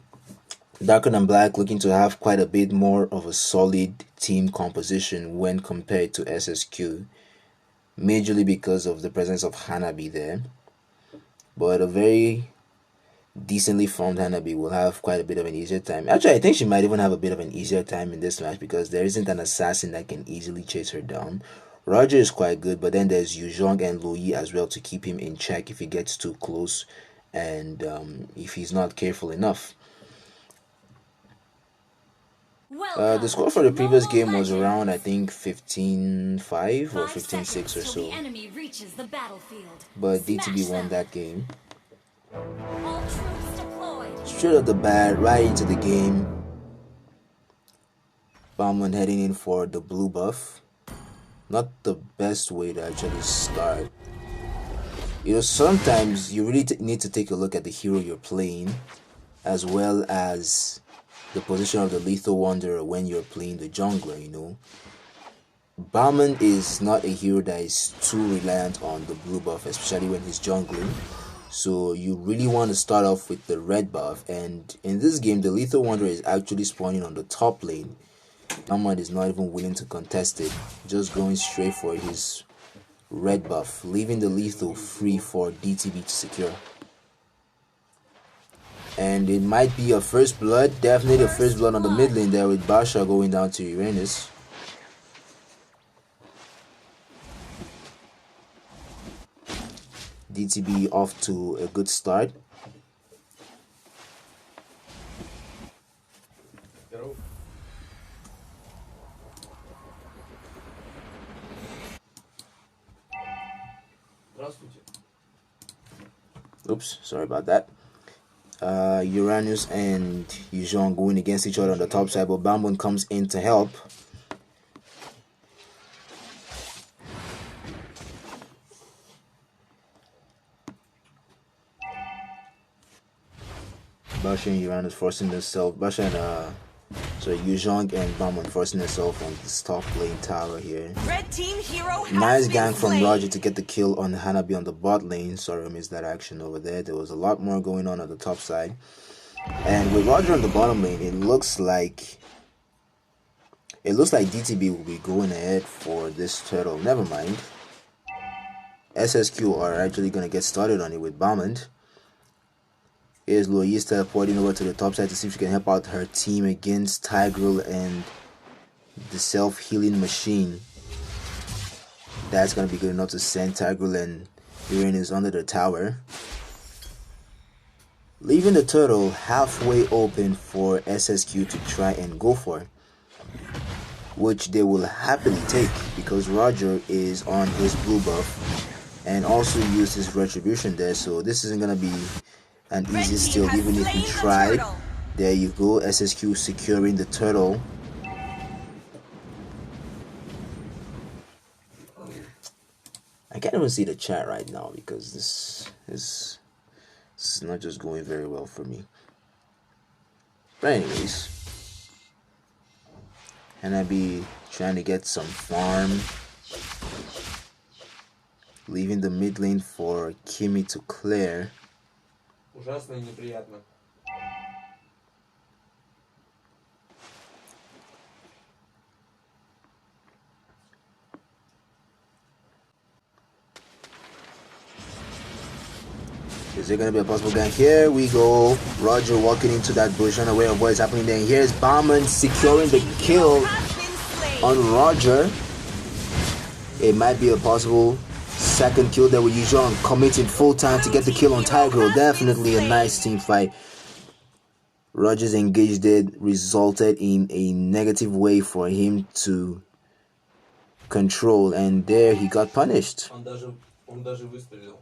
Darker Than Black looking to have quite a bit more of a solid team composition when compared to SSQ, majorly because of the presence of Hanabi there, but a very decently formed Hanabi will have quite a bit of an easier time. Actually, I think she might even have a bit of an easier time in this match because there isn't an assassin that can easily chase her down. Roger is quite good, but then there's Yuzhong and Louis as well to keep him in check if he gets too close and if he's not careful enough. The score for the previous game was around, I think, 15-5 or 15-6 or so. But DTB won that game. Straight off the bat, right into the game. Bauman heading in for the blue buff. Not the best way to actually start. You know, sometimes you really need to take a look at the hero you're playing, as well as the position of the Lethal Wanderer when you're playing the jungler, you know. Bauman is not a hero that is too reliant on the blue buff, especially when he's jungling. So you really want to start off with the red buff, and in this game the Lethal Wanderer is actually spawning on the top lane. Bauman is not even willing to contest it, just going straight for his red buff, leaving the lethal free for DTB to secure. And it might be a first blood, definitely the first blood on the mid lane there with Basha going down to Uranus. DTB off to a good start. Oops, sorry about that. Uranus and Yuzhong going against each other on the top side, but Bambun comes in to help. Basha and Uranus forcing themselves, Yuzhong and Bauman forcing themselves on this top lane tower here. Red team hero has nice been gank from slain. Roger to get the kill on Hanabi on the bot lane. Sorry I missed that action over there. There was a lot more going on the top side. And with Roger on the bottom lane, it looks like DTB will be going ahead for this turtle. Never mind. SSQ are actually going to get started on it with Bauman. Here's Louise teleporting over to the top side to see if she can help out her team against Tigreal and the self-healing machine. That's going to be good enough to send Tigreal and Uranus under the tower, leaving the turtle halfway open for SSQ to try and go for, which they will happily take because Roger is on his blue buff and also used his retribution there, so this isn't going to be an easy steal even if you tried. There you go, SSQ securing the turtle. I can't even see the chat right now because this is not just going very well for me. But anyways, and I be trying to get some farm, leaving the mid lane for Kimi to clear. Ужасно и неприятно. Is there going to be a possible gank? Here we go. Roger walking into that bush, unaware of what is happening there. Here's Bauman securing the kill on Roger. It might be a possible second kill there with Yuzhong committing full time to get the kill on Tigreal. Definitely a nice team fight. Roger's engaged it resulted in a negative way for him to control, and there he got punished. Он даже выстрелил.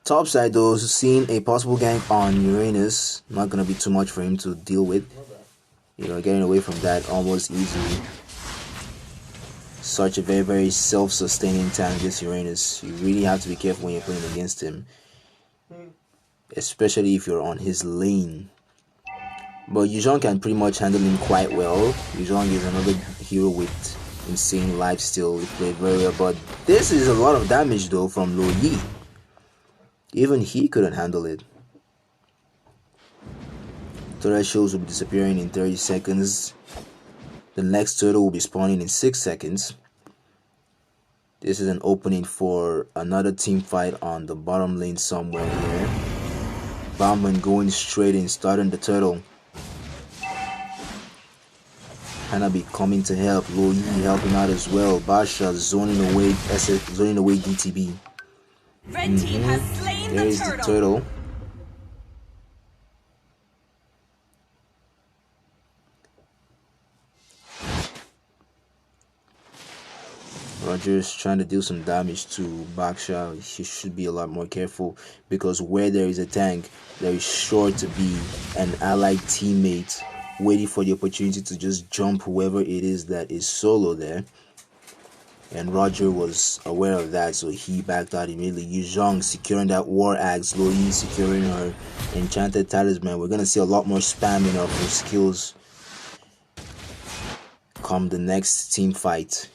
Top side though, seeing a possible gank on Uranus, not gonna be too much for him to deal with. You know, getting away from that almost easily. Such a very, very self-sustaining tank, this Uranus. You really have to be careful when you're playing against him, especially if you're on his lane. But Yuzhong can pretty much handle him quite well. Yuzhong is another hero with insane lifesteal. He played very well, but this is a lot of damage though from Lo Yi. Even he couldn't handle it. Turret shields will be disappearing in 30 seconds. The next turtle will be spawning in 6 seconds. This is an opening for another team fight on the bottom lane somewhere here. Bauman going straight in, starting the turtle. Hanabi coming to help. Lo Yi helping out as well. Basha zoning away DTB. Red team has slain There is the turtle. Roger's trying to do some damage to Baksha. He should be a lot more careful, because where there is a tank, there is sure to be an allied teammate waiting for the opportunity to just jump whoever it is that is solo there. And Roger was aware of that, so he backed out immediately. Yuzhong securing that war axe, Lo Yi securing her enchanted talisman. We're gonna see a lot more spamming of her skills come the next team fight.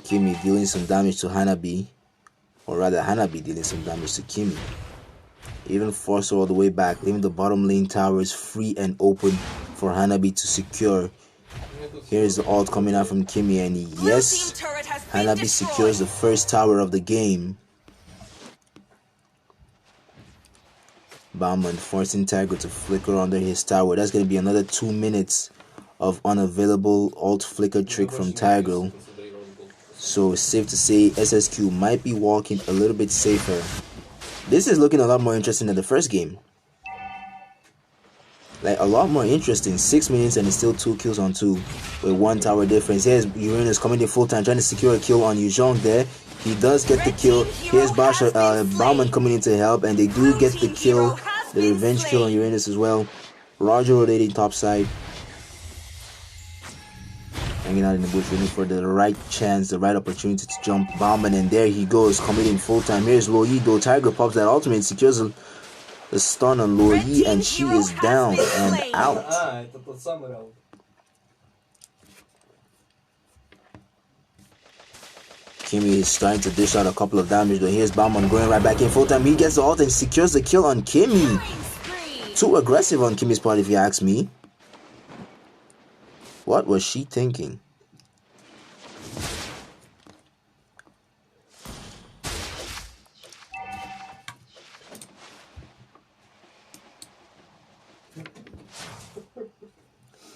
Kimi dealing some damage to Hanabi, or rather Hanabi dealing some damage to Kimi. Even force her all the way back, leaving the bottom lane towers free and open for Hanabi to secure. Here's the ult coming out from Kimi, and yes, Hanabi secures the first tower of the game. Bauman forcing Tiger to flicker under his tower. That's going to be another 2 minutes of unavailable ult flicker trick from Tiger. So it's safe to say SSQ might be walking a little bit safer. This is looking a lot more interesting than the first game. Like, a lot more interesting. 6 minutes and it's still 2 kills on 2 with 1 tower difference. Here's Uranus coming in full time, trying to secure a kill on Yuzhong there. He does get the kill. Here's Basha, Bauman coming in to help, and they do get the kill. The revenge kill on Uranus as well. Roger rotating topside. Hanging out in the bush, waiting for the right chance, the right opportunity to jump Bauman, and there he goes, committing full time. Here's Lo Yi though. Tiger pops that ultimate, secures the stun on Lo Yi, and she is down and out. Kimi is starting to dish out a couple of damage though. Here's Bauman going right back in full time. He gets the ult and secures the kill on Kimi. Too aggressive on Kimi's part, if you ask me. What was she thinking?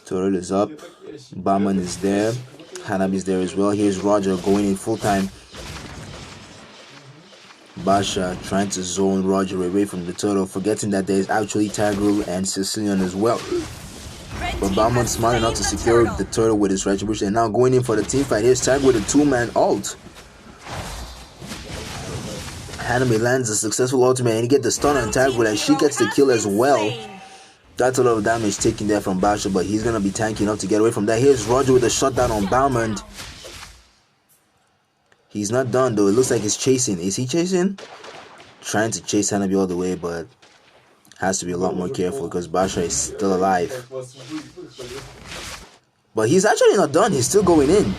Turret is up. Bauman is there. Hanabi is there as well. Here's Roger going in full time. Basha trying to zone Roger away from the turtle, forgetting that there is actually Tigrul and Sicilian as well. But Bauman's smart enough to secure the turtle with his retribution, and now going in for the team fight. Here's Tiger with a 2-man ult. Hanabi lands a successful ultimate, and he gets the stun on Tiger, and she gets the kill as well. That's a lot of damage taken there from Basha, but he's gonna be tanky enough to get away from that. Here's Roger with a shutdown on Bauman. He's not done though. It looks like he's chasing. Is he chasing? Trying to chase Hanabi all the way, but has to be a lot more careful because Basha is still alive. But he's actually not done. He's still going in.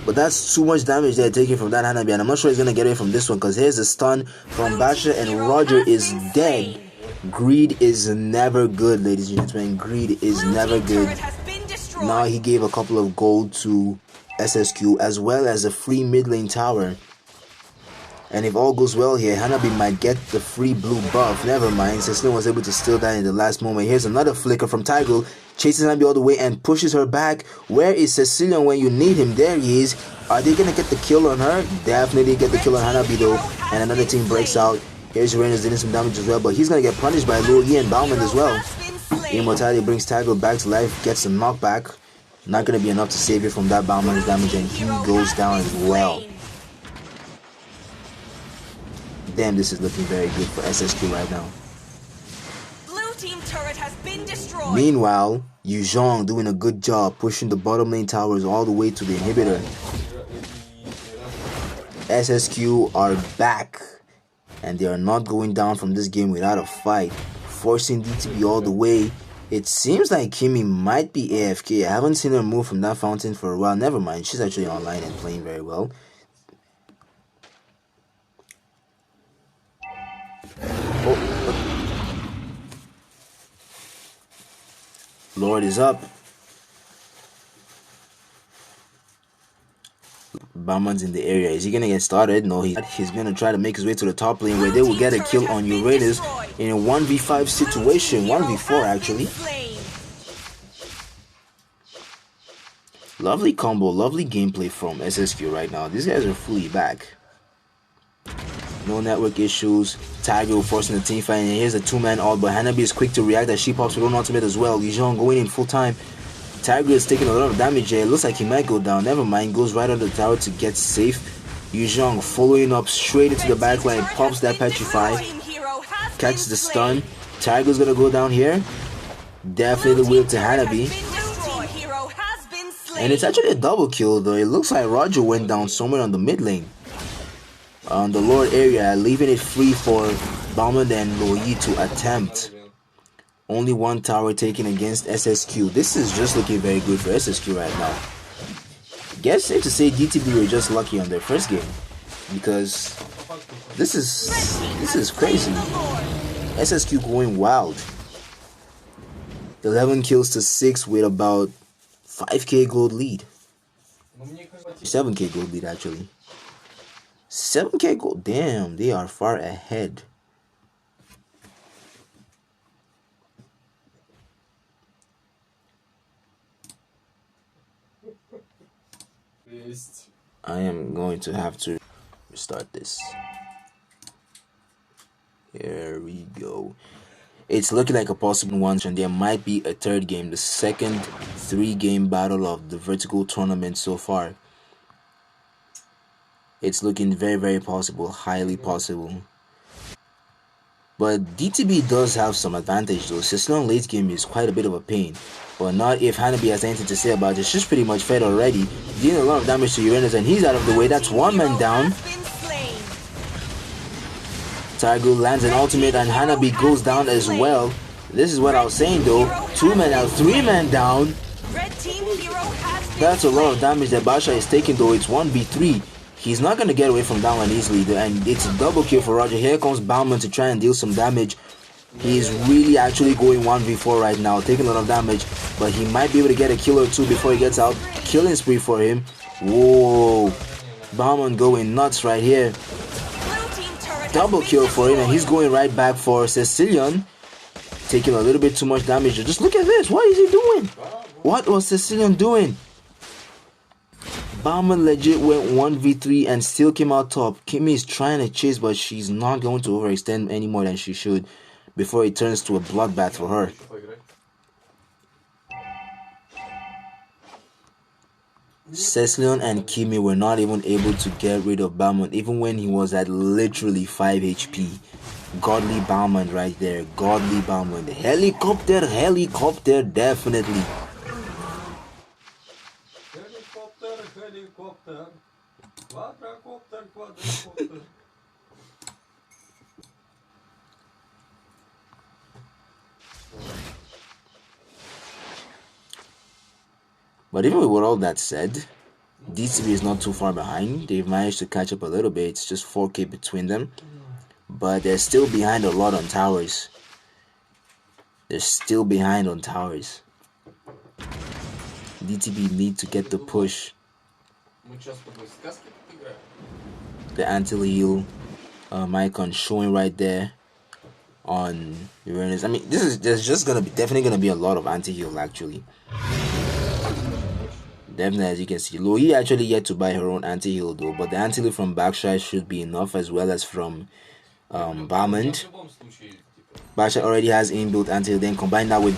But that's too much damage they're taking from that Hanabi, and I'm not sure he's gonna get away from this one, because here's a stun from Basha and Roger is dead. Greed is never good, ladies and gentlemen. Greed is never good. Now he gave a couple of gold to SSQ as well as a free mid lane tower. And if all goes well here, Hanabi might get the free blue buff. Never mind, Cecilian was able to steal that in the last moment. Here's another flicker from Tiger. Chases Hanabi all the way and pushes her back. Where is Cecilian when you need him? There he is. Are they going to get the kill on her? Definitely get the kill on Hanabi though. And another team breaks out. Here's Uranus doing some damage as well, but he's going to get punished by Lo Yi and Bauman as well. Immortality brings Tiger back to life, gets some knockback. Not going to be enough to save you from that Bauman's damage, and he goes down as well. damn, this is looking very good for SSQ right now. Blue team turret has been destroyed. Meanwhile, Yuzhong doing a good job pushing the bottom lane towers all the way to the inhibitor. SSQ are back, and they are not going down from this game without a fight, forcing DTB all the way. It seems like Kimmy might be AFK. I haven't seen her move from that fountain for a while. Never mind, she's actually online and playing very well. Lord is up. Bauman's in the area. Is he gonna get started? No, he's gonna try to make his way to the top lane where they will get a kill on Uranus in a 1v5 situation. 1v4 actually. Lovely combo, lovely gameplay from SSQ right now. These guys are fully back. No network issues. Tiger forcing the team fight, and here's a two-man ult, but Hanabi is quick to react as she pops her own ultimate as well. Yuzhong going in full time. Tiger is taking a lot of damage here. It looks like he might go down. Never mind, goes right under the tower to get safe. Yuzhong following up straight into the backline, pops that petrify, catches the stun. Tiger's gonna go down here. Definitely the wheel to Hanabi. And it's actually a double kill though. It looks like Roger went down somewhere on the mid lane. On the Lord area, leaving it free for Bauman and Loyi to attempt. Only one tower taken against SSQ. This is just looking very good for SSQ right now. Guess safe to say DTB were just lucky on their first game, because this is crazy. SSQ going wild. 11 kills to 6 with about 5k gold lead. 7k gold lead actually. 7k gold. Damn, they are far ahead. I am going to have to restart this. Here we go. It's looking like a possible one, and there might be a third game, the second 3-game battle of the Vertigo tournament so far. It's looking very, very possible, highly possible. But DTB does have some advantage though. Sicilian late game is quite a bit of a pain. But not if Hanabi has anything to say about it. She's pretty much fed already. Dealing a lot of damage to Uranus, and he's out of the way. That's one man down. Tiger lands an ultimate, and Hanabi goes down as well. This is what I was saying though. 2 men out, 3 men down. That's a lot of damage that Basha is taking though. It's 1v3. He's not going to get away from that one easily though. And it's a double kill for Roger. Here comes Bauman to try and deal some damage. He's really actually going 1v4 right now, taking a lot of damage, but he might be able to get a kill or two before he gets out. Killing spree for him. Whoa, Bauman going nuts right here. Double kill for him, and he's going right back for Sicilian, taking a little bit too much damage. Just look at this. What is he doing? What was Sicilian doing? Bauman legit went 1v3 and still came out top. Kimmy is trying to chase, but she's not going to overextend any more than she should before it turns to a bloodbath for her. Sicilian and Kimmy were not even able to get rid of Bauman even when he was at literally 5 HP. Godly Bauman right there. Godly Bauman. Helicopter, definitely. Quadricopter. But even with all that said, DTB is not too far behind. They've managed to catch up a little bit. It's just 4k between them. But they're still behind a lot on towers. DTB need to get the push. The anti-heal icon showing right there on Uranus. I mean, there's just definitely gonna be a lot of anti-heal actually. Definitely, as you can see, Loyi actually yet to buy her own anti-heal though, but the anti-heal from Backside should be enough, as well as from Bauman. Backside already has inbuilt anti-heal, then combine that with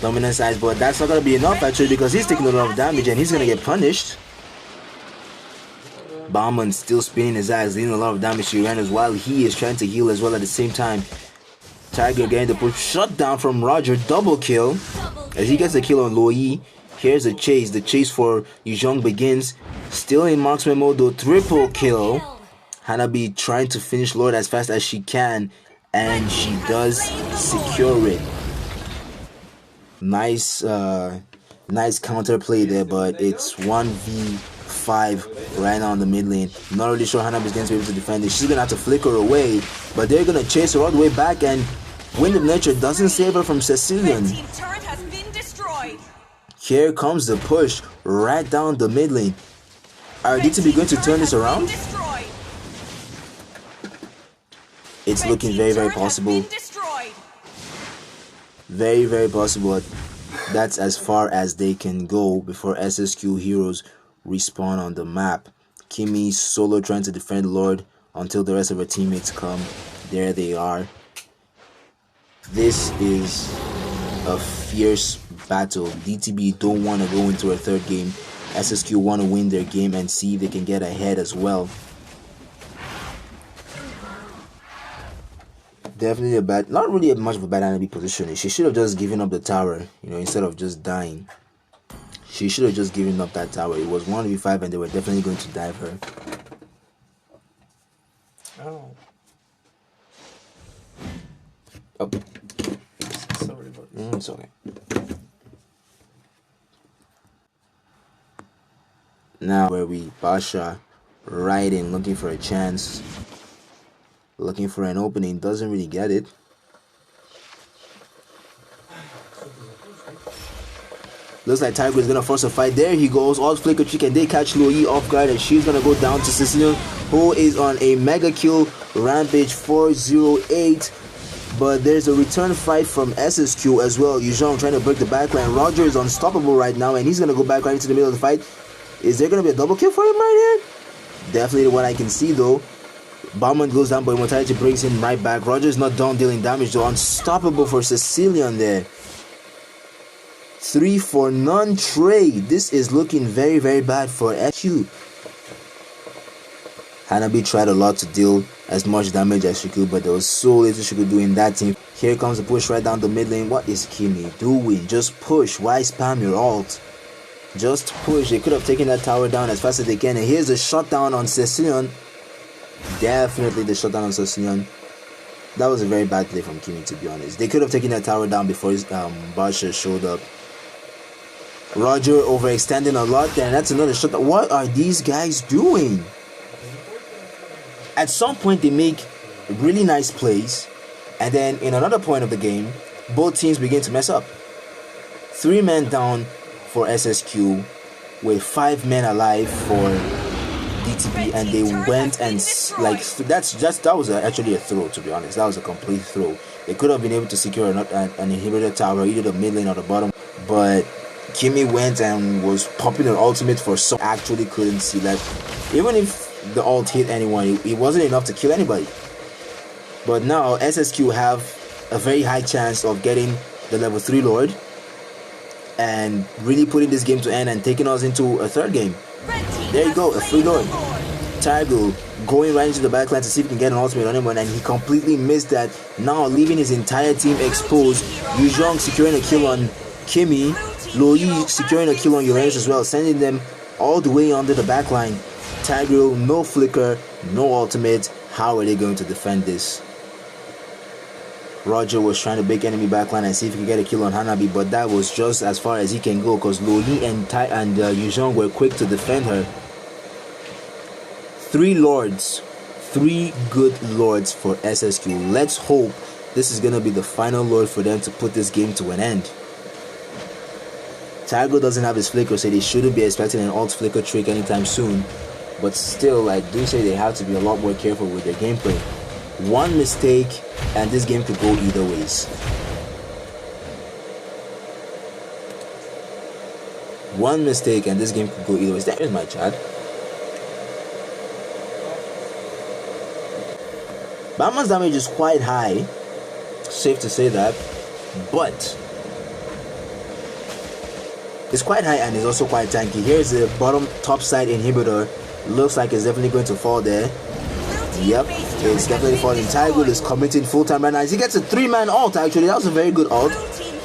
Dominance Eyes, but that's not gonna be enough actually, because he's taking a lot of damage and he's gonna get punished. Bauman still spinning his eyes, dealing a lot of damage to Uranus while he is trying to heal as well at the same time. Tiger getting the push. Shut down from Roger. Double kill. As he gets a kill on Loi. Here's a chase. The chase for Yuzhong begins. Still in marksman mode though. Triple kill. Hanabi trying to finish Lord as fast as she can. And she does secure it. Nice counter play there, but it's 1v5 right now on the mid lane. Not really sure Hanabi's going to be able to defend it. She's going to have to flicker away, but they're going to chase her all the way back, and Wind of Nature doesn't save her from Cecilian. Here comes the push right down the mid lane. Are DTB going to turn this around? It's looking very, very possible. Very, very possible. That's as far as they can go before SSQ heroes respawn on the map. Kimi solo trying to defend Lord until the rest of her teammates come. There they are. This is a fierce battle. DTB don't want to go into a third game. SSQ want to win their game and see if they can get ahead as well. Definitely not really much of a bad enemy positioning. She should have just given up the tower, instead of just dying. She should have just given up that tower. It was 1v5 and they were definitely going to dive her. Oh. Oh. Sorry about this. It's okay. Now where we Basha right in looking for a chance. Looking for an opening, doesn't really get it. Looks like Tiger is gonna force a fight. There he goes. Alt flicker trick, and they catch Loi off guard, and she's gonna go down to Sicilian, who is on a mega kill rampage 408. But there's a return fight from SSQ as well. Yuzhong trying to break the backline. Roger is unstoppable right now, and he's gonna go back right into the middle of the fight. Is there gonna be a double kill for him right here? Definitely what I can see though. Bauman goes down, but Immortality brings him right back. Roger's not done dealing damage though. Unstoppable for Cecilian there. 3 for none trade. This is looking very, very bad for SQ. Hanabi tried a lot to deal as much damage as she could, but there was so little she could do in that team. Here comes the push right down the mid lane. What is Kimi doing? Just push. Why spam your ult? Just push. They could have taken that tower down as fast as they can. And here's the shutdown on Cecilian. Definitely the shutdown on Cecilian. That was a very bad play from Kimi, to be honest. They could have taken that tower down before Basha showed up. Roger overextending a lot there, and that's another shutdown. What are these guys doing? At some point they make really nice plays, and then in another point of the game, both teams begin to mess up. 3 men down for SSQ with 5 men alive for DTB, and they went and that was actually a throw, to be honest. That was a complete throw. They could have been able to secure an inhibitor tower, either the mid lane or the bottom, but Kimi went and was popping an ultimate for some. Actually couldn't see that. Even if the ult hit anyone, it wasn't enough to kill anybody. But now SSQ have a very high chance of getting the level 3 Lord and really putting this game to end and taking us into a third game. There you go, a free Lord. Tiger going right into the backline to see if he can get an ultimate on him, and he completely missed that. Now leaving his entire team exposed. Yuzhong securing a kill on Kimi. Loi securing a kill on Uranus as well, sending them all the way under the backline. Tiger, no flicker, no ultimate. How are they going to defend this? Roger was trying to break enemy backline and see if he could get a kill on Hanabi, but that was just as far as he can go because Loi and Yuzhong were quick to defend her. 3 lords. 3 good lords for SSQ. Let's hope this is going to be the final lord for them to put this game to an end. Tiger doesn't have his flicker, so they shouldn't be expecting an alt flicker trick anytime soon. But still, I do say they have to be a lot more careful with their gameplay. One mistake and this game could go either ways. One mistake and this game could go either ways. That is my chat. Bauman's damage is quite high, safe to say that, but it's quite high and it's also quite tanky. Here's the bottom top side inhibitor Looks like it's definitely going to fall there. Yep, it's definitely falling. Tigreal is committing full-time right now. He gets a 3-man ult, actually. That was a very good ult.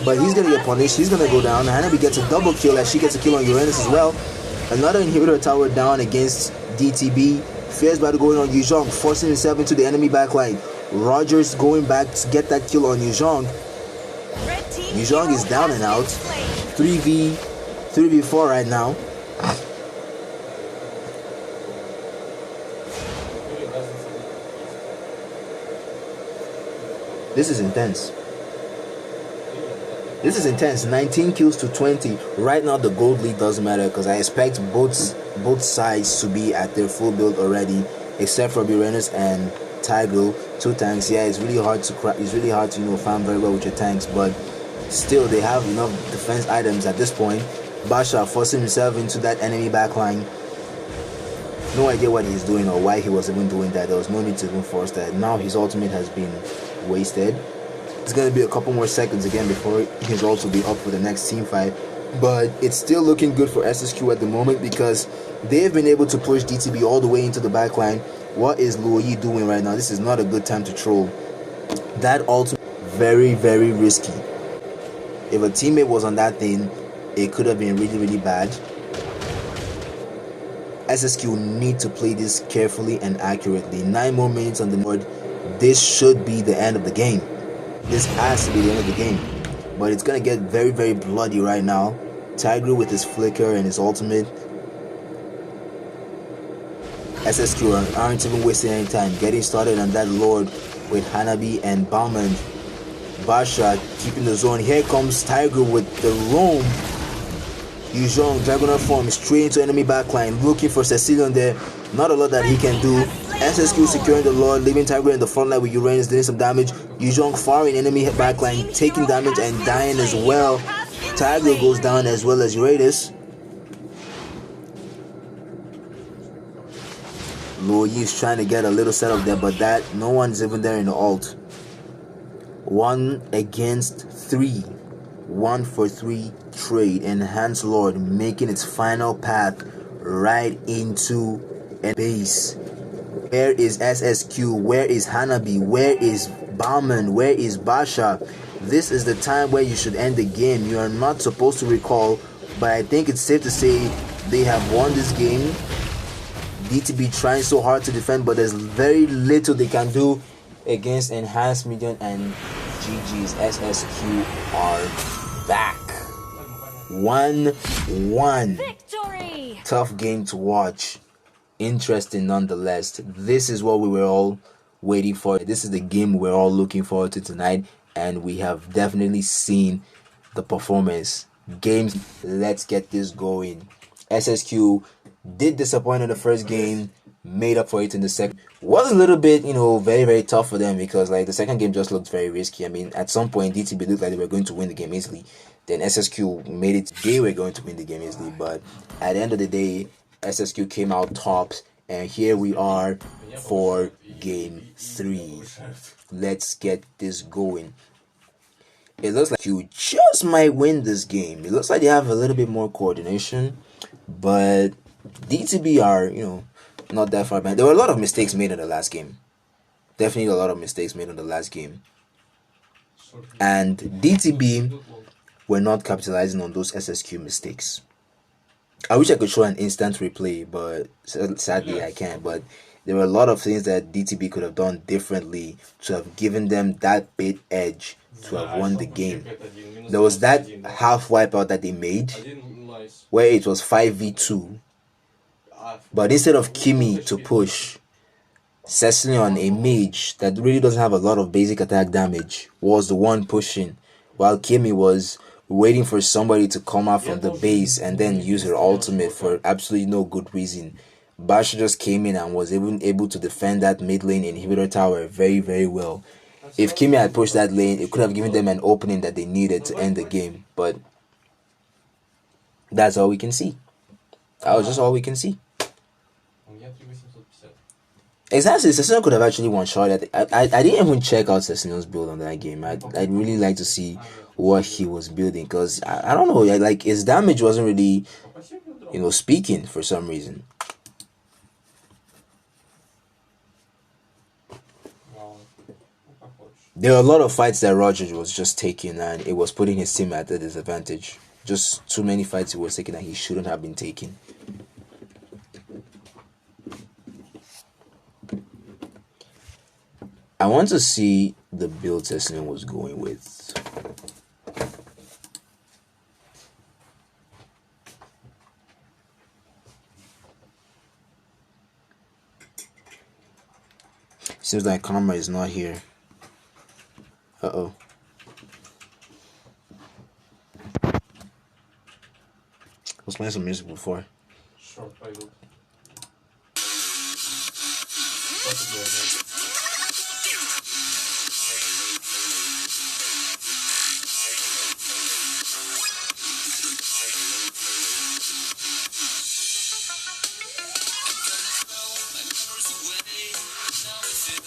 But he's going to get punished. He's going to go down. Hanabi gets a double kill as she gets a kill on Uranus as well. Another inhibitor tower down against DTB. Fierce battle going on Yuzhong, forcing himself into the enemy backline. Rogers going back to get that kill on Yuzhong. Yuzhong is down and out. 3v4 right now. This is intense. This is intense. 19 kills to 20. Right now the gold lead doesn't matter because I expect both sides to be at their full build already, except for Uranus and Tigreal. 2 tanks. Yeah, it's really hard to farm very well with your tanks, but still they have enough defense items at this point. Basha forcing himself into that enemy backline. No idea what he's doing or why he was even doing that. There was no need to even force that. Now his ultimate has been wasted. It's going to be a couple more seconds again before his ult will be up for the next team fight. But it's still looking good for SSQ at the moment because they've been able to push DTB all the way into the backline. What is Luoyi doing right now? This is not a good time to troll. That ult, very, very risky. If a teammate was on that thing, it could have been really, really bad. SSQ need to play this carefully and accurately. 9 more minutes on the board. This should be the end of the game. This has to be the end of the game. But it's going to get very, very bloody right now. Tigreal with his flicker and his ultimate. SSQ aren't even wasting any time. Getting started on that Lord with Hanabi and Bauman. Basha keeping the zone. Here comes Tigreal with the roam. Yuzhong, Dragonaut form, straight into enemy backline, looking for Cecilion there. Not a lot that he can do. SSQ securing the Lord, leaving Tigreal in the front line with Uranus doing some damage. Yuzhong firing enemy backline, taking damage and dying as well. Tigreal goes down as well as Uranus. Luoyi is trying to get a little setup there, but that no one's even there in the ult. 1 against 3. 1 for 3 trade. Enhanced Lord making its final path right into a base. Where is SSQ? Where is Hanabi? Where is Bauman? Where is Basha? This is the time where you should end the game. You are not supposed to recall, but I think it's safe to say they have won this game. DTB trying so hard to defend, but there's very little they can do against Enhanced Medium and GG's. SSQ are back. 1-1. Victory! Tough game to watch. Interesting nonetheless. This is what we were all waiting for. This is the game we're all looking forward to tonight, and we have definitely seen the performance. Games, let's get this going. SSQ did disappoint in the first game, made up for it in the second. Was a little bit, very, very tough for them because like the second game just looked very risky. I mean, at some point DTB looked like they were going to win the game easily. Then SSQ made it they were going to win the game easily, but at the end of the day, SSQ came out tops, and here we are for game 3. Let's get this going. It looks like you just might win this game. It looks like they have a little bit more coordination, but DTB are, not that far behind. There were a lot of mistakes made in the last game. Definitely a lot of mistakes made in the last game. And DTB were not capitalizing on those SSQ mistakes. I wish I could show an instant replay, but sadly I can't. But there were a lot of things that DTB could have done differently to have given them that bit edge to have won the game. There was that half wipeout that they made where it was 5v2. But instead of Kimi to push, Cecilion, a mage that really doesn't have a lot of basic attack damage, was the one pushing, while Kimi was waiting for somebody to come out from the base and then use her ultimate for absolutely no good reason. Basha just came in and was even able to defend that mid lane inhibitor tower very, very well. If Kimi had pushed that lane, it could have given them an opening that they needed to end the game. But that's all we can see. That was just all we can see. Exactly, Cecilion could have actually one shot at it. I didn't even check out Cecilion's build on that game. I'd really like to see what he was building, because I don't know, like his damage wasn't really, speaking for some reason. There are a lot of fights that Roger was just taking, and it was putting his team at a disadvantage. Just too many fights he was taking that he shouldn't have been taking. I want to see the build Tesla was going with. Seems like Karma is not here. Uh-oh. I was playing some music before. Short title.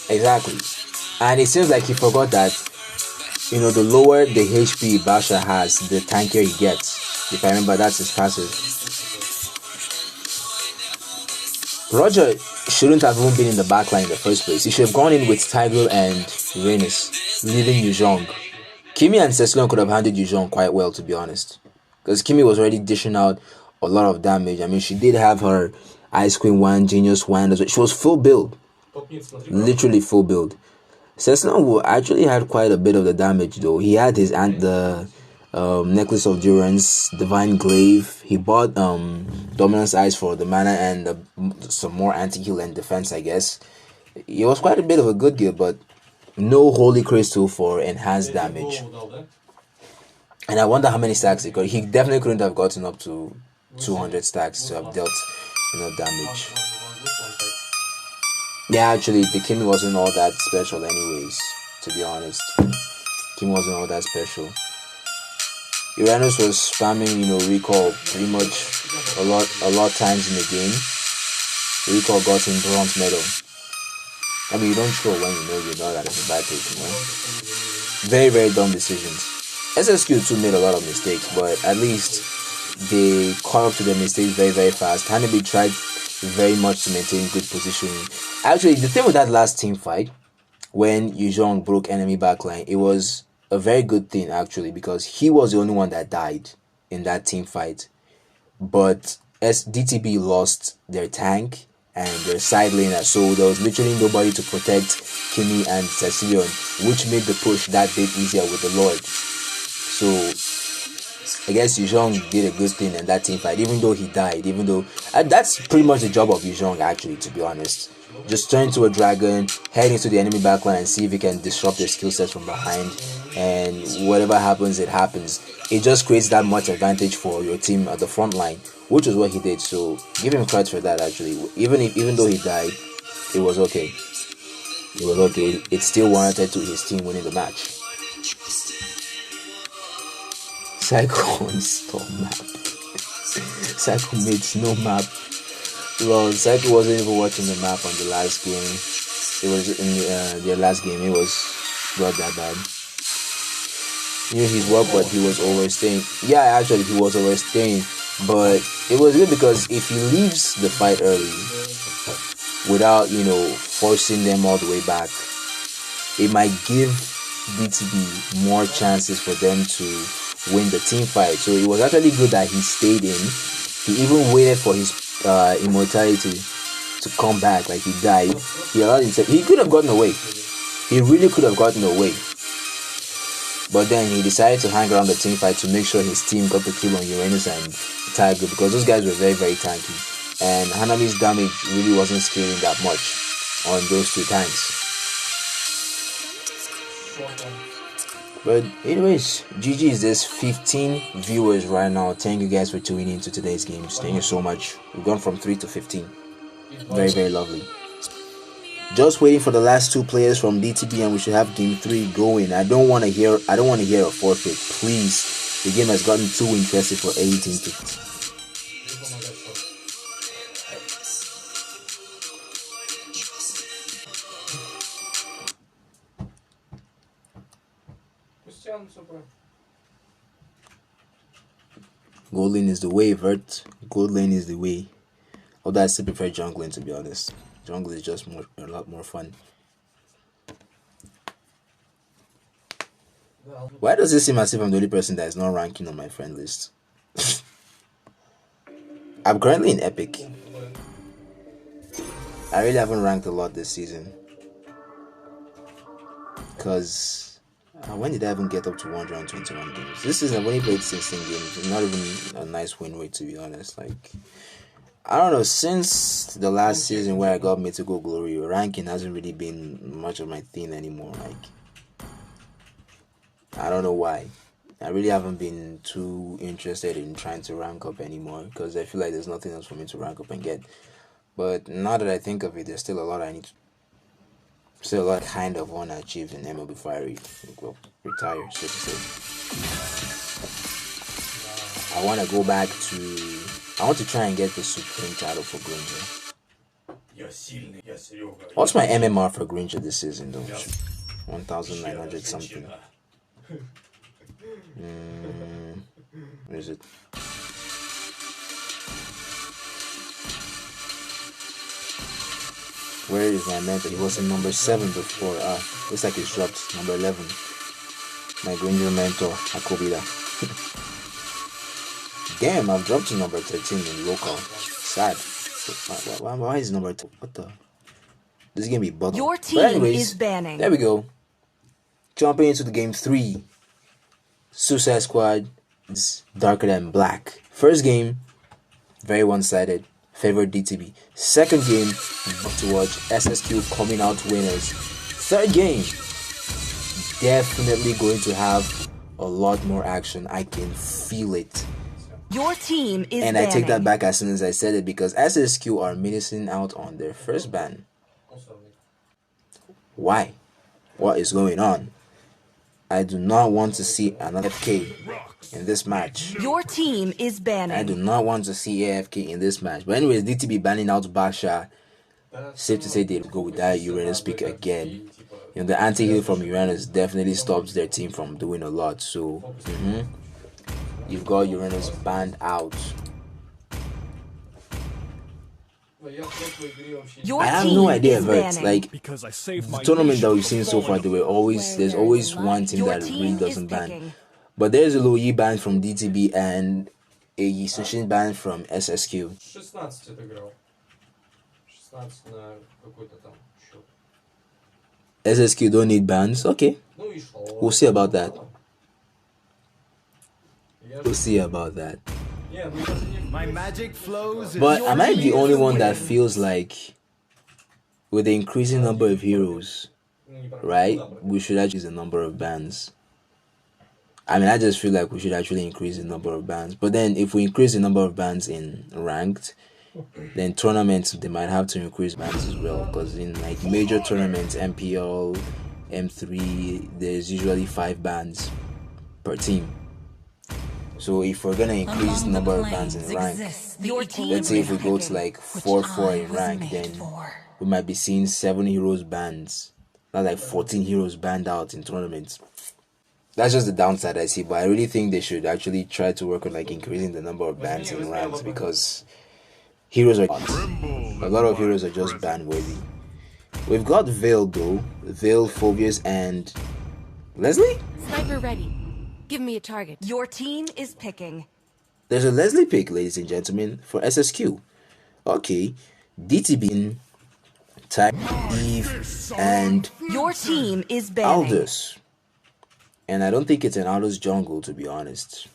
Exactly. And it seems like he forgot that, you know, the lower the HP Basha has, the tankier he gets. If I remember, that's his passive. Roger shouldn't have even been in the backline in the first place. He should have gone in with Tigreal and Uranus, leaving Yuzhong. Kimi and Cecilion could have handled Yuzhong quite well, to be honest. Because Kimi was already dishing out a lot of damage. I mean, she did have her Ice Queen 1, Genius 1 as well. She was full build. Literally full build. Cecilion actually had quite a bit of the damage though. He had his Necklace of Durance, Divine Glaive. He bought Dominance Eyes for the mana and some more anti-heal and defense, I guess. It was quite a bit of a good gear, but no Holy Crystal for enhanced damage. And I wonder how many stacks he got. He definitely couldn't have gotten up to 200 stacks to have dealt damage. Yeah, actually, the Kimi wasn't all that special anyways, to be honest. Kimi wasn't all that special. Uranus was spamming, recall pretty much a lot times in the game. Recall got him bronze medal. I mean, you don't show when you know that it's a bad pick, Very, very dumb decisions. SSQ2 made a lot of mistakes, but at least they caught up to their mistakes very, very fast. Hanabi tried very much to maintain good positioning. Actually, the thing with that last team fight, when Yuzhong broke enemy backline, it was a very good thing actually, because he was the only one that died in that team fight. But DTB lost their tank and their side laner, so there was literally nobody to protect Kimi and Cecilion, which made the push that bit easier with the Lord. So I guess Yuzhong did a good thing in that team fight, even though he died, that's pretty much the job of Yuzhong actually, to be honest. Just turn into a dragon, head into the enemy backline and see if he can disrupt their skill sets from behind, and whatever happens, it happens. It just creates that much advantage for your team at the front line, which is what he did, so give him credit for that actually. Even though he died, it was okay. It still warranted to his team winning the match. Psycho on Storm map. Psycho made snow map. Well, Psycho wasn't even watching the map on the last game. It was in their last game. It was not that bad. He knew his work, but he was overstaying. Yeah, actually, he was overstaying. But it was good because if he leaves the fight early, without, forcing them all the way back, it might give DTB more chances for them to win the team fight. So it was actually good that he stayed in. He even waited for his immortality to come back. Like, he died, he allowed himself. He could have gotten away. He really could have gotten away, but then he decided to hang around the team fight to make sure his team got the kill on Uranus and Tiger, because those guys were very, very tanky, and Hanami's damage really wasn't scaling that much on those two tanks. But anyways, GG's. There's 15 viewers right now. Thank you guys for tuning into today's games. Thank you so much. We've gone from 3 to 15. Very, very lovely. Just waiting for the last two players from DTB, and we should have game 3 going. I don't want to hear a forfeit, please. The game has gotten too interesting for anything to. Gold lane is the way, Vert. Gold lane is the way. Although I still prefer jungling, to be honest. Jungle is just a lot more fun. Why does it seem as if I'm the only person that is not ranking on my friend list? I'm currently in Epic. I really haven't ranked a lot this season. Because when did I even get up to 121 games? This season I've only played 16 games. Not even a nice win rate, to be honest. Like, I don't know, since the last season where I got Mythical Glory, ranking hasn't really been much of my thing anymore. Like, I don't know why. I really haven't been too interested in trying to rank up anymore because I feel like there's nothing else for me to rank up and get. But now that I think of it, there's still a lot I need to. Still a lot I kind of want to achieve in ML before I retire, so to say. I want to go back to. I want to try and get the Supreme title for Granger. What's my MMR for Granger this season though? 1,900 something. Where is it? Where is my mentor? He was in number 7 before. Looks like it's dropped. Number 11. My Granger mentor, Akobida. Damn, I've dropped to number 13 in local. Sad. Why is number 2? What the? This is gonna be bugging. Your team is banning. There we go. Jumping into the game 3. Suicide Squad is darker than black. First game, very one-sided. Favorite DTB. Second game, to watch SSQ coming out winners. Third game, definitely going to have a lot more action. I can feel it. Your team is and banning. I take that back as soon as I said it because SSQ are missing out on their first ban. Why? What is going on? I do not want to see another FK in this match. Your team is banning. I do not want to see AFK in this match. But anyways, DTB banning out Basha. Safe to say they'll go with that Uranus pick again. You know, the anti-heal from Uranus definitely stops their team from doing a lot. So, you've got Uranus banned out. I have no idea, Vert. Like, the tournament that we've seen so far, there's always one team that really doesn't ban. But there's a Louis ban from DTB and a Sushin ban from SSQ. SSQ don't need bans? Okay. We'll see about that. We'll see about that. My magic flows. But am I the only one that feels like with the increasing number of heroes, right, we should actually increase the number of bans? I mean, I just feel like we should actually increase the number of bans. But then if we increase the number of bans in ranked, then tournaments, they might have to increase bans as well. Because in like major tournaments, MPL, M3, there's usually 5 bans per team. So if we're gonna increase the number of bans in rank, let's say if we go to like 4-4 in rank, then we might be seeing 7 heroes banned, not like 14 heroes banned out in tournaments. That's just the downside I see, but I really think they should actually try to work on like increasing the number of bans in ranks because heroes are a lot of heroes are just ban worthy. We've got Veil though, Veil, Phobius, and Leslie? Sniper ready. Give me a target. Your team is picking. There's a Leslie pick, ladies and gentlemen, for SSQ. Okay, DTB, Type, Eve, and your team is banning. Aldous. And I don't think it's an Aldous jungle, to be honest.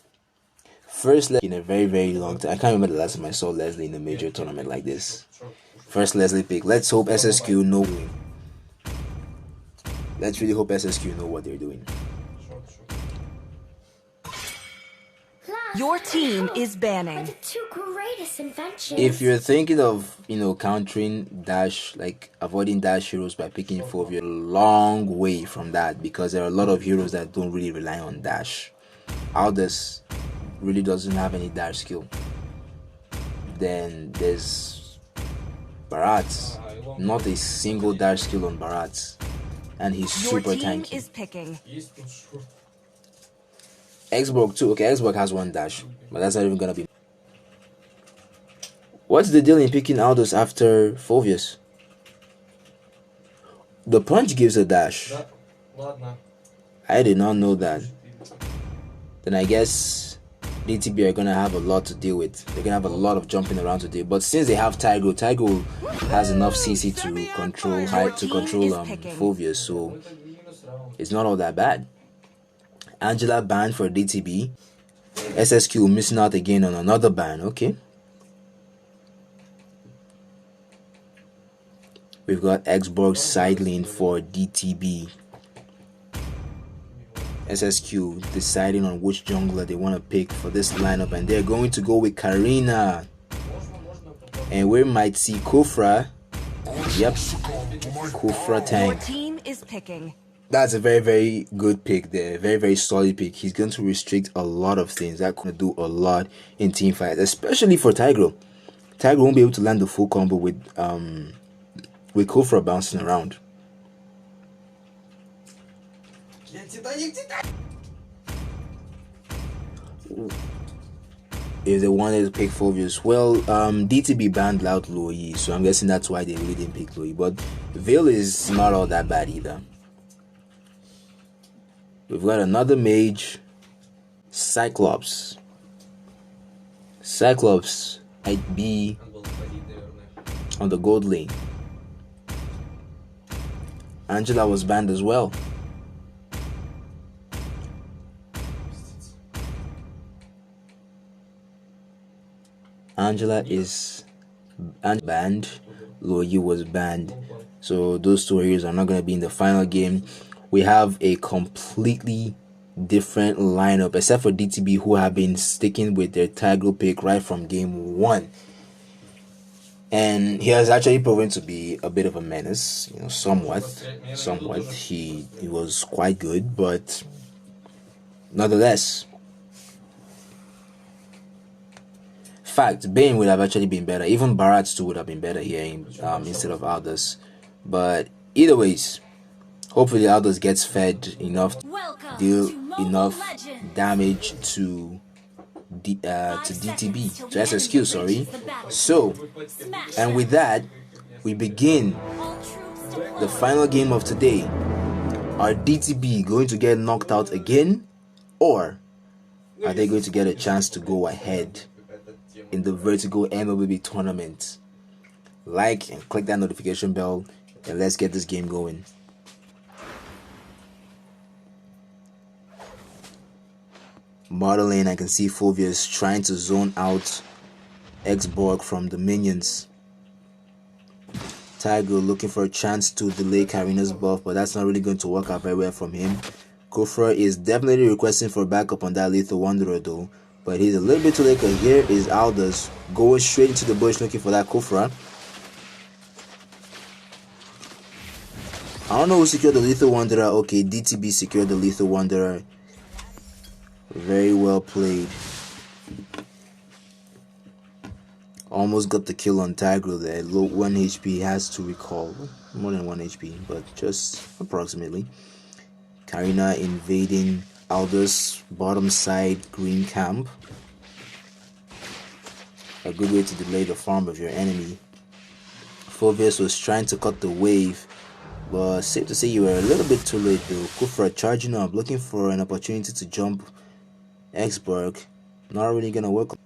First Leslie in a very, very long time. I can't remember the last time I saw Leslie in a major tournament like this. First Leslie pick. Let's hope SSQ know. Let's really hope SSQ know what they're doing. Your team is banning. The 2 greatest inventions. If you're thinking of, countering dash, like avoiding dash heroes by picking 4, you're a long way from that because there are a lot of heroes that don't really rely on dash. Aldous really doesn't have any dash skill. Then there's Barat, not a single dash skill on Barat, and he's super tanky. Your team is picking. Xborg too. Okay, Xborg has 1 dash, but that's not even gonna be. What's the deal in picking Aldous after Phobius? The punch gives a dash. I did not know that. Then I guess DTB are gonna have a lot to deal with. They're gonna have a lot of jumping around to do. But since they have Tygo has enough CC to control Fulvius, so it's not all that bad. Angela banned for DTB. SSQ missing out again on another ban. Okay. We've got Xborg sidling for DTB. SSQ deciding on which jungler they want to pick for this lineup, and they're going to go with Karina. And we might see Kufra. Yep, Kufra tank. Your team is picking. That's a very, very good pick there. Very, very solid pick. He's going to restrict a lot of things. That's going to do a lot in team fights, especially for Tigro. Tigro won't be able to land the full combo with Kufra bouncing around. If they wanted to pick Fulvius, well, DTB banned Loud Loi, so I'm guessing that's why they really didn't pick Loi. But Veil is not all that bad either. We've got another mage, Cyclops. Cyclops might be on the gold lane. Angela was banned as well. Angela is banned. Loi was banned. So those two heroes are not going to be in the final game. We have a completely different lineup, except for DTB, who have been sticking with their Tigro pick right from game 1. And he has actually proven to be a bit of a menace, you know, somewhat. He was quite good, but nonetheless. Fact, Bane would have actually been better. Even Barat too would have been better here instead of Aldous. But either ways, hopefully Aldous gets fed enough, deal enough damage to DTB, to SSQ, sorry. So, and with that, we begin the final game of today. Are DTB going to get knocked out again, or are they going to get a chance to go ahead in the Vertigo Mlbb tournament? Like and click that notification bell, and let's get this game going. Bottom lane, I can see Fulvius trying to zone out Xborg from the minions. Tiger looking for a chance to delay Karina's buff, but that's not really going to work out very well from him. Kufra is definitely requesting for backup on that Lethal Wanderer though, but he's a little bit too late because here is Aldous going straight into the bush looking for that Kufra. I don't know who secured the Lethal Wanderer. Okay, DTB secured the Lethal Wanderer. Very well played. Almost got the kill on Tigro there. Low 1 HP, has to recall. More than 1 HP, but just approximately. Karina invading Aldous bottom side green camp. A good way to delay the farm of your enemy. Fulvius was trying to cut the wave, but safe to say you were a little bit too late though. Kufra charging up, looking for an opportunity to jump Xborg. Not really gonna work.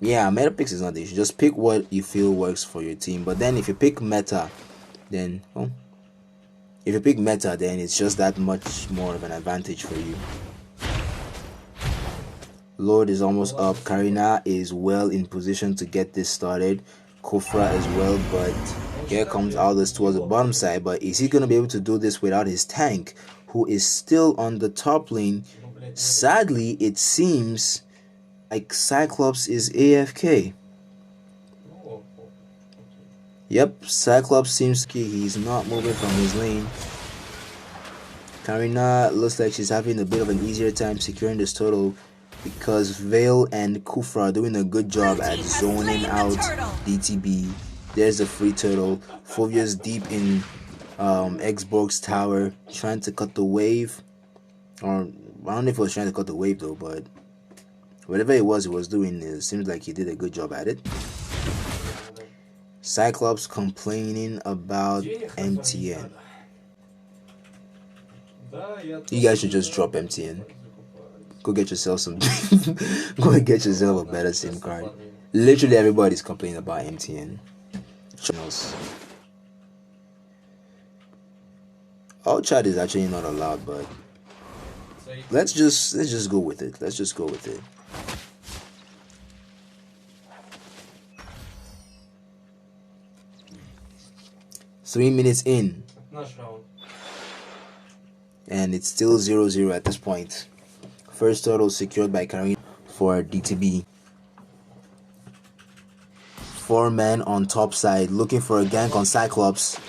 Yeah, meta picks is not the issue. Just pick what you feel works for your team. But then if you pick meta, then it's just that much more of an advantage for you. Lord is almost up. Karina is well in position to get this started. Kufra as well, but here comes Aldous towards the bottom side. But is he going to be able to do this without his tank, who is still on the top lane? Sadly, it seems like Cyclops is AFK. Yep, Cyclops seems he's not moving from his lane. Karina looks like she's having a bit of an easier time securing this turtle because Veil and Kufra are doing a good job at zoning out DTB. There's a free turtle. Fulvius deep in Xborg's tower, trying to cut the wave. Or I don't know if he was trying to cut the wave though, but whatever it was doing, it seems like he did a good job at it. Cyclops complaining about MTN. You guys should just drop MTN. Go get yourself some. Go and get yourself a better SIM card. Literally everybody's complaining about MTN. Channels. All chat is actually not allowed, but let's just go with it. Let's just go with it. Three minutes in, and it's still 0-0 at this point. First turtle secured by Karina for DTB. 4 men on top side looking for a gank on Cyclops.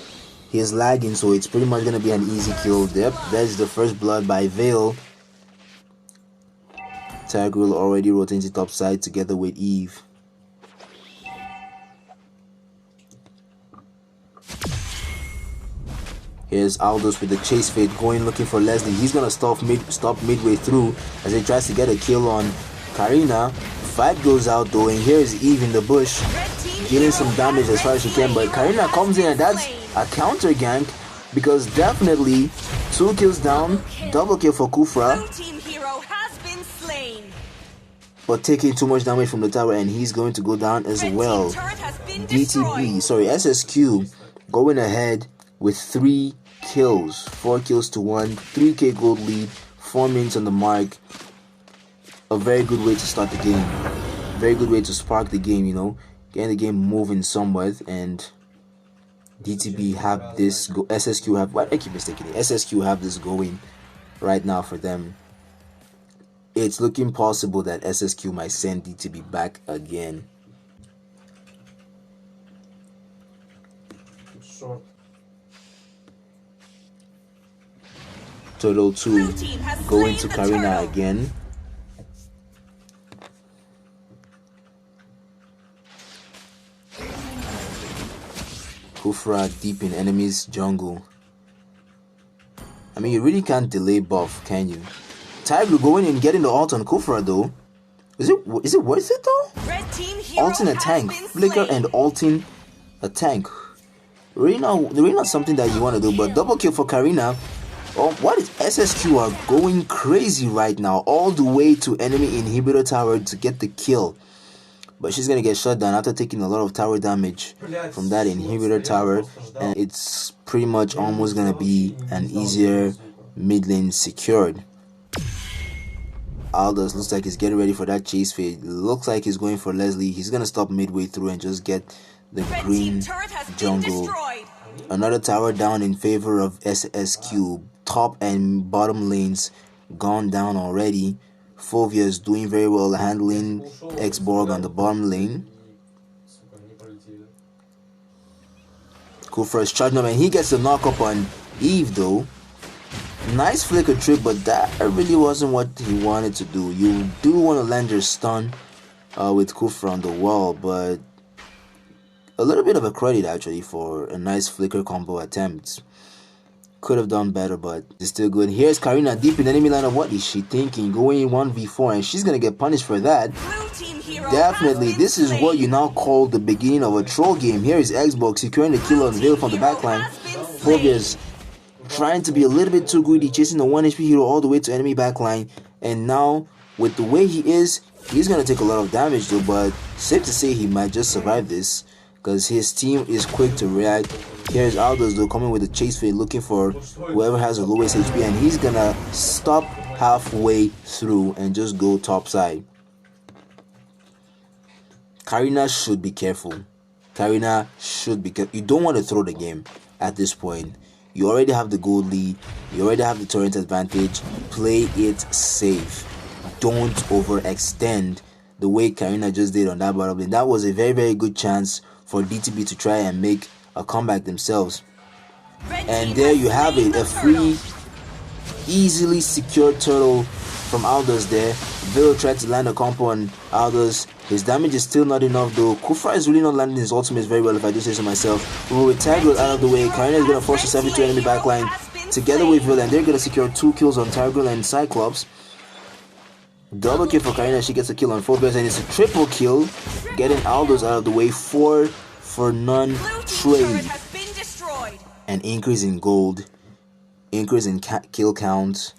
He's lagging, so it's pretty much gonna be an easy kill. Yep, there's the first blood by Veil. Tigreal already rotating top side together with Eve. Here's Aldous with the chase fade going looking for Leslie. He's gonna stop midway through as he tries to get a kill on Karina. Fight goes out though, and here's Eve in the bush dealing some damage as far as she can, but Karina comes in and that's a counter gank because definitely 2 kills down, double kill for Kufra. But taking too much damage from the tower, and he's going to go down as well. SSQ going ahead with 3 kills, 4 kills to 1, 3k gold lead, 4 minutes on the mark. A very good way to start the game, very good way to spark the game, you know, getting the game moving somewhat. And DTB have this go, SSQ have, what I keep mistaking it, SSQ have this going right now for them. It's looking possible that SSQ might send DTB back again. Short. Turtle 2 going to Karina again. Kufra deep in enemy's jungle. I mean, you really can't delay buff, can you? Tiger going and getting the ult on Kufra though. Is it worth it though? Ulting a tank, flicker and ulting a tank. Really not something that you want to do, but double kill for Karina. Oh, what is SSQ are going crazy right now, all the way to enemy inhibitor tower to get the kill. But she's gonna get shut down after taking a lot of tower damage from that inhibitor tower, and it's pretty much almost gonna be an easier mid lane secured. Aldous looks like he's getting ready for that chase fade. Looks like he's going for Leslie. He's gonna stop midway through and just get the green jungle. Another tower down in favor of SSQ. Top and bottom lanes gone down already. Fovia is doing very well handling X-Borg on the bottom lane. Kufra is charging up and he gets a knock up on Eve though. Nice flicker trip, but that really wasn't what he wanted to do. You do want to land your stun with Kufra on the wall, but a little bit of a credit actually for a nice flicker combo attempt. Could have done better, but it's still good. Here's Karina deep in enemy line of what is she thinking? Going in 1v4 and she's gonna get punished for that. Definitely, this is what you now call the beginning of a troll game. Here is Xbox securing the kill on Veil from the backline. Phobia's trying to be a little bit too greedy, chasing the 1 HP hero all the way to enemy backline. And now, with the way he is, he's gonna take a lot of damage though, but safe to say he might just survive this, because his team is quick to react. Here's Aldous though coming with a chase fade looking for whoever has the lowest HP, and he's gonna stop halfway through and just go top side. Karina should be careful. Karina should be careful. You don't want to throw the game at this point. You already have the gold lead. You already have the turret advantage. Play it safe. Don't overextend the way Karina just did on that bottom lane. That was a very, very good chance for DTB to try and make a comeback themselves. And there you have it, a free, easily secured turtle from Aldous there. Veil tried to land a combo on Aldous. His damage is still not enough though. Kufra is really not landing his ultimates very well, if I do say so myself. But with Tigreal out of the way, Karina is going to force herself into enemy backline together with Veil, and they're going to secure 2 kills on Tigreal and Cyclops. Double kill for Karina, she gets a kill on Phobias, and it's a triple kill, getting Aldous out of the way. 4 for none Blue team's trade. turret has been destroyed. An increase in gold, increase in kill count,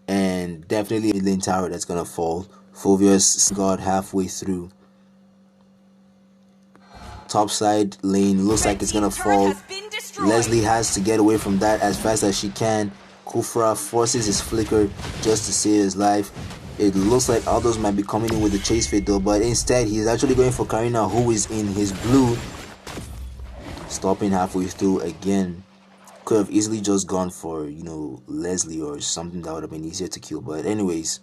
and definitely a lane tower that's gonna fall. Fulvius got halfway through. Top side lane looks like it's gonna fall. Leslie has to get away from that as fast as she can. Kufra forces his flicker just to save his life. It looks like Aldos might be coming in with the chase fit though, but instead he's actually going for Karina, who is in his blue. Stopping halfway through again. Could have easily just gone for, you know, Leslie or something that would have been easier to kill. But anyways,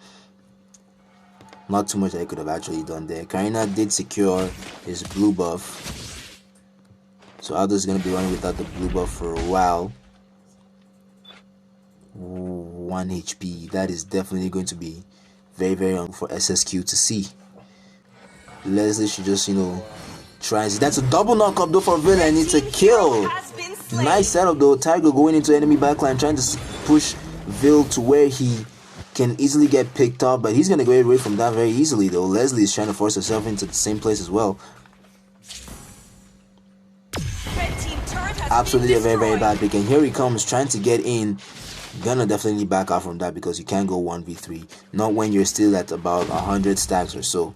not too much I could have actually done there. Karina did secure his blue buff. So Aldo is going to be running without the blue buff for a while. 1 HP. That is definitely going to be very, very young for SSQ to see. Leslie should just, you know, try and see. That's a double knockup though for Villa, and it's a kill. Nice setup though. Tiger going into enemy backline, trying to push Vil to where he can easily get picked up, but he's going to get away from that very easily though. Leslie is trying to force herself into the same place as well. Absolutely a very, very bad pick, and here he comes trying to get in. Gonna definitely back out from that because you can't go 1v3, not when you're still at about 100 stacks or so.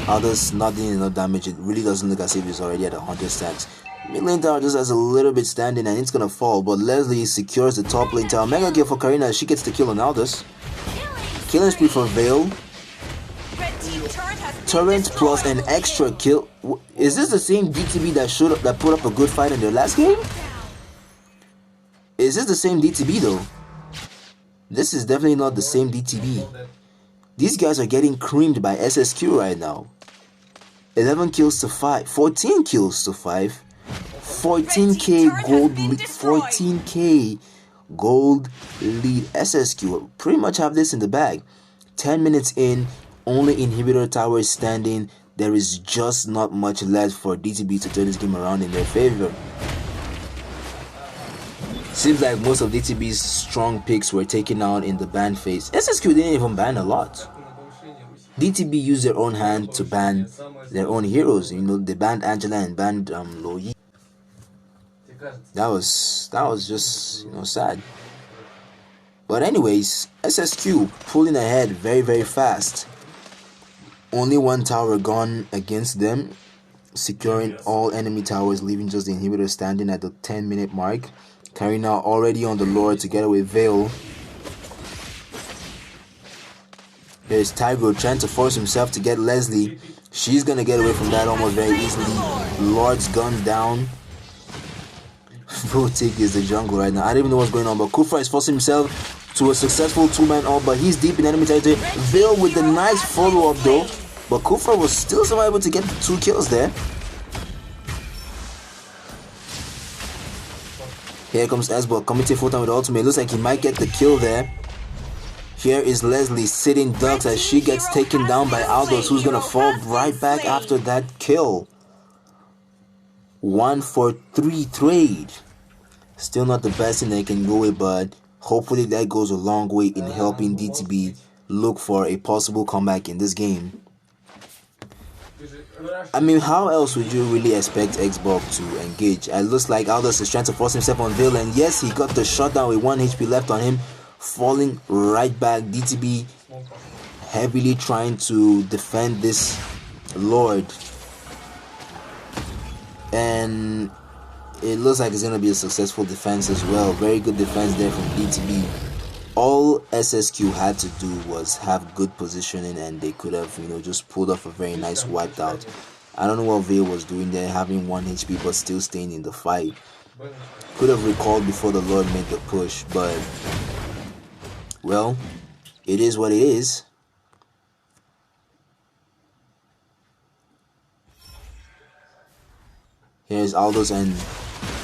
Others not doing enough damage. It really doesn't look as if he's already at 100 stacks. Mid lane tower just has a little bit standing and it's gonna fall, but Leslie secures the top lane tower. Mega kill for Karina as she gets the kill on Aldous. Killing spree for Vale. Turret plus an extra kill. Is this the same DTB that put up a good fight in their last game? Is this the same DTB though? This is definitely not the same DTB. These guys are getting creamed by SSQ right now. 11 kills to 5. 14 kills to 5. 14k gold lead. 14k gold lead. SSQ pretty much have this in the bag. 10 minutes in, only inhibitor tower is standing. There is just not much left for DTB to turn this game around in their favor. Seems like most of DTB's strong picks were taken out in the ban phase. SSQ didn't even ban a lot. DTB used their own hand to ban their own heroes. You know, they banned Angela and banned Loyi. That was just, you know, sad. But anyways, SSQ pulling ahead very, very fast. Only one tower gone against them, securing all enemy towers, leaving just the inhibitor standing at the 10-minute mark. Karina already on the lure together with Vale. There's Tiger trying to force himself to get Leslie. She's gonna get away from that almost very easily. Lord's gun down. Vertigo is the jungle right now. I don't even know what's going on, but Kufra is forcing himself to a successful 2-man ult, but he's deep in enemy territory. Vale with the nice follow-up though, but Kufra was still somehow able to get 2 kills there. Here comes Esbok coming to full time with the ultimate. Looks like he might get the kill there. Here is Leslie sitting ducks as she gets taken down by Aldous, who's gonna fall right back after that kill. 1 for 3 trade. Still not the best thing they can go with, but hopefully that goes a long way in helping DTB look for a possible comeback in this game. I mean, how else would you really expect Xbox to engage? It looks like Aldous is trying to force himself on Vale, and yes, he got the shutdown with 1 HP left on him, falling right back. DTB heavily trying to defend this Lord, and it looks like it's going to be a successful defense as well. Very good defense there from DTB. All SSQ had to do was have good positioning, and they could have, you know, just pulled off a very nice wiped out. I don't know what Vale was doing there, having 1 HP but still staying in the fight. Could have recalled before the Lord made the push, but well, it is what it is. Here's Aldous and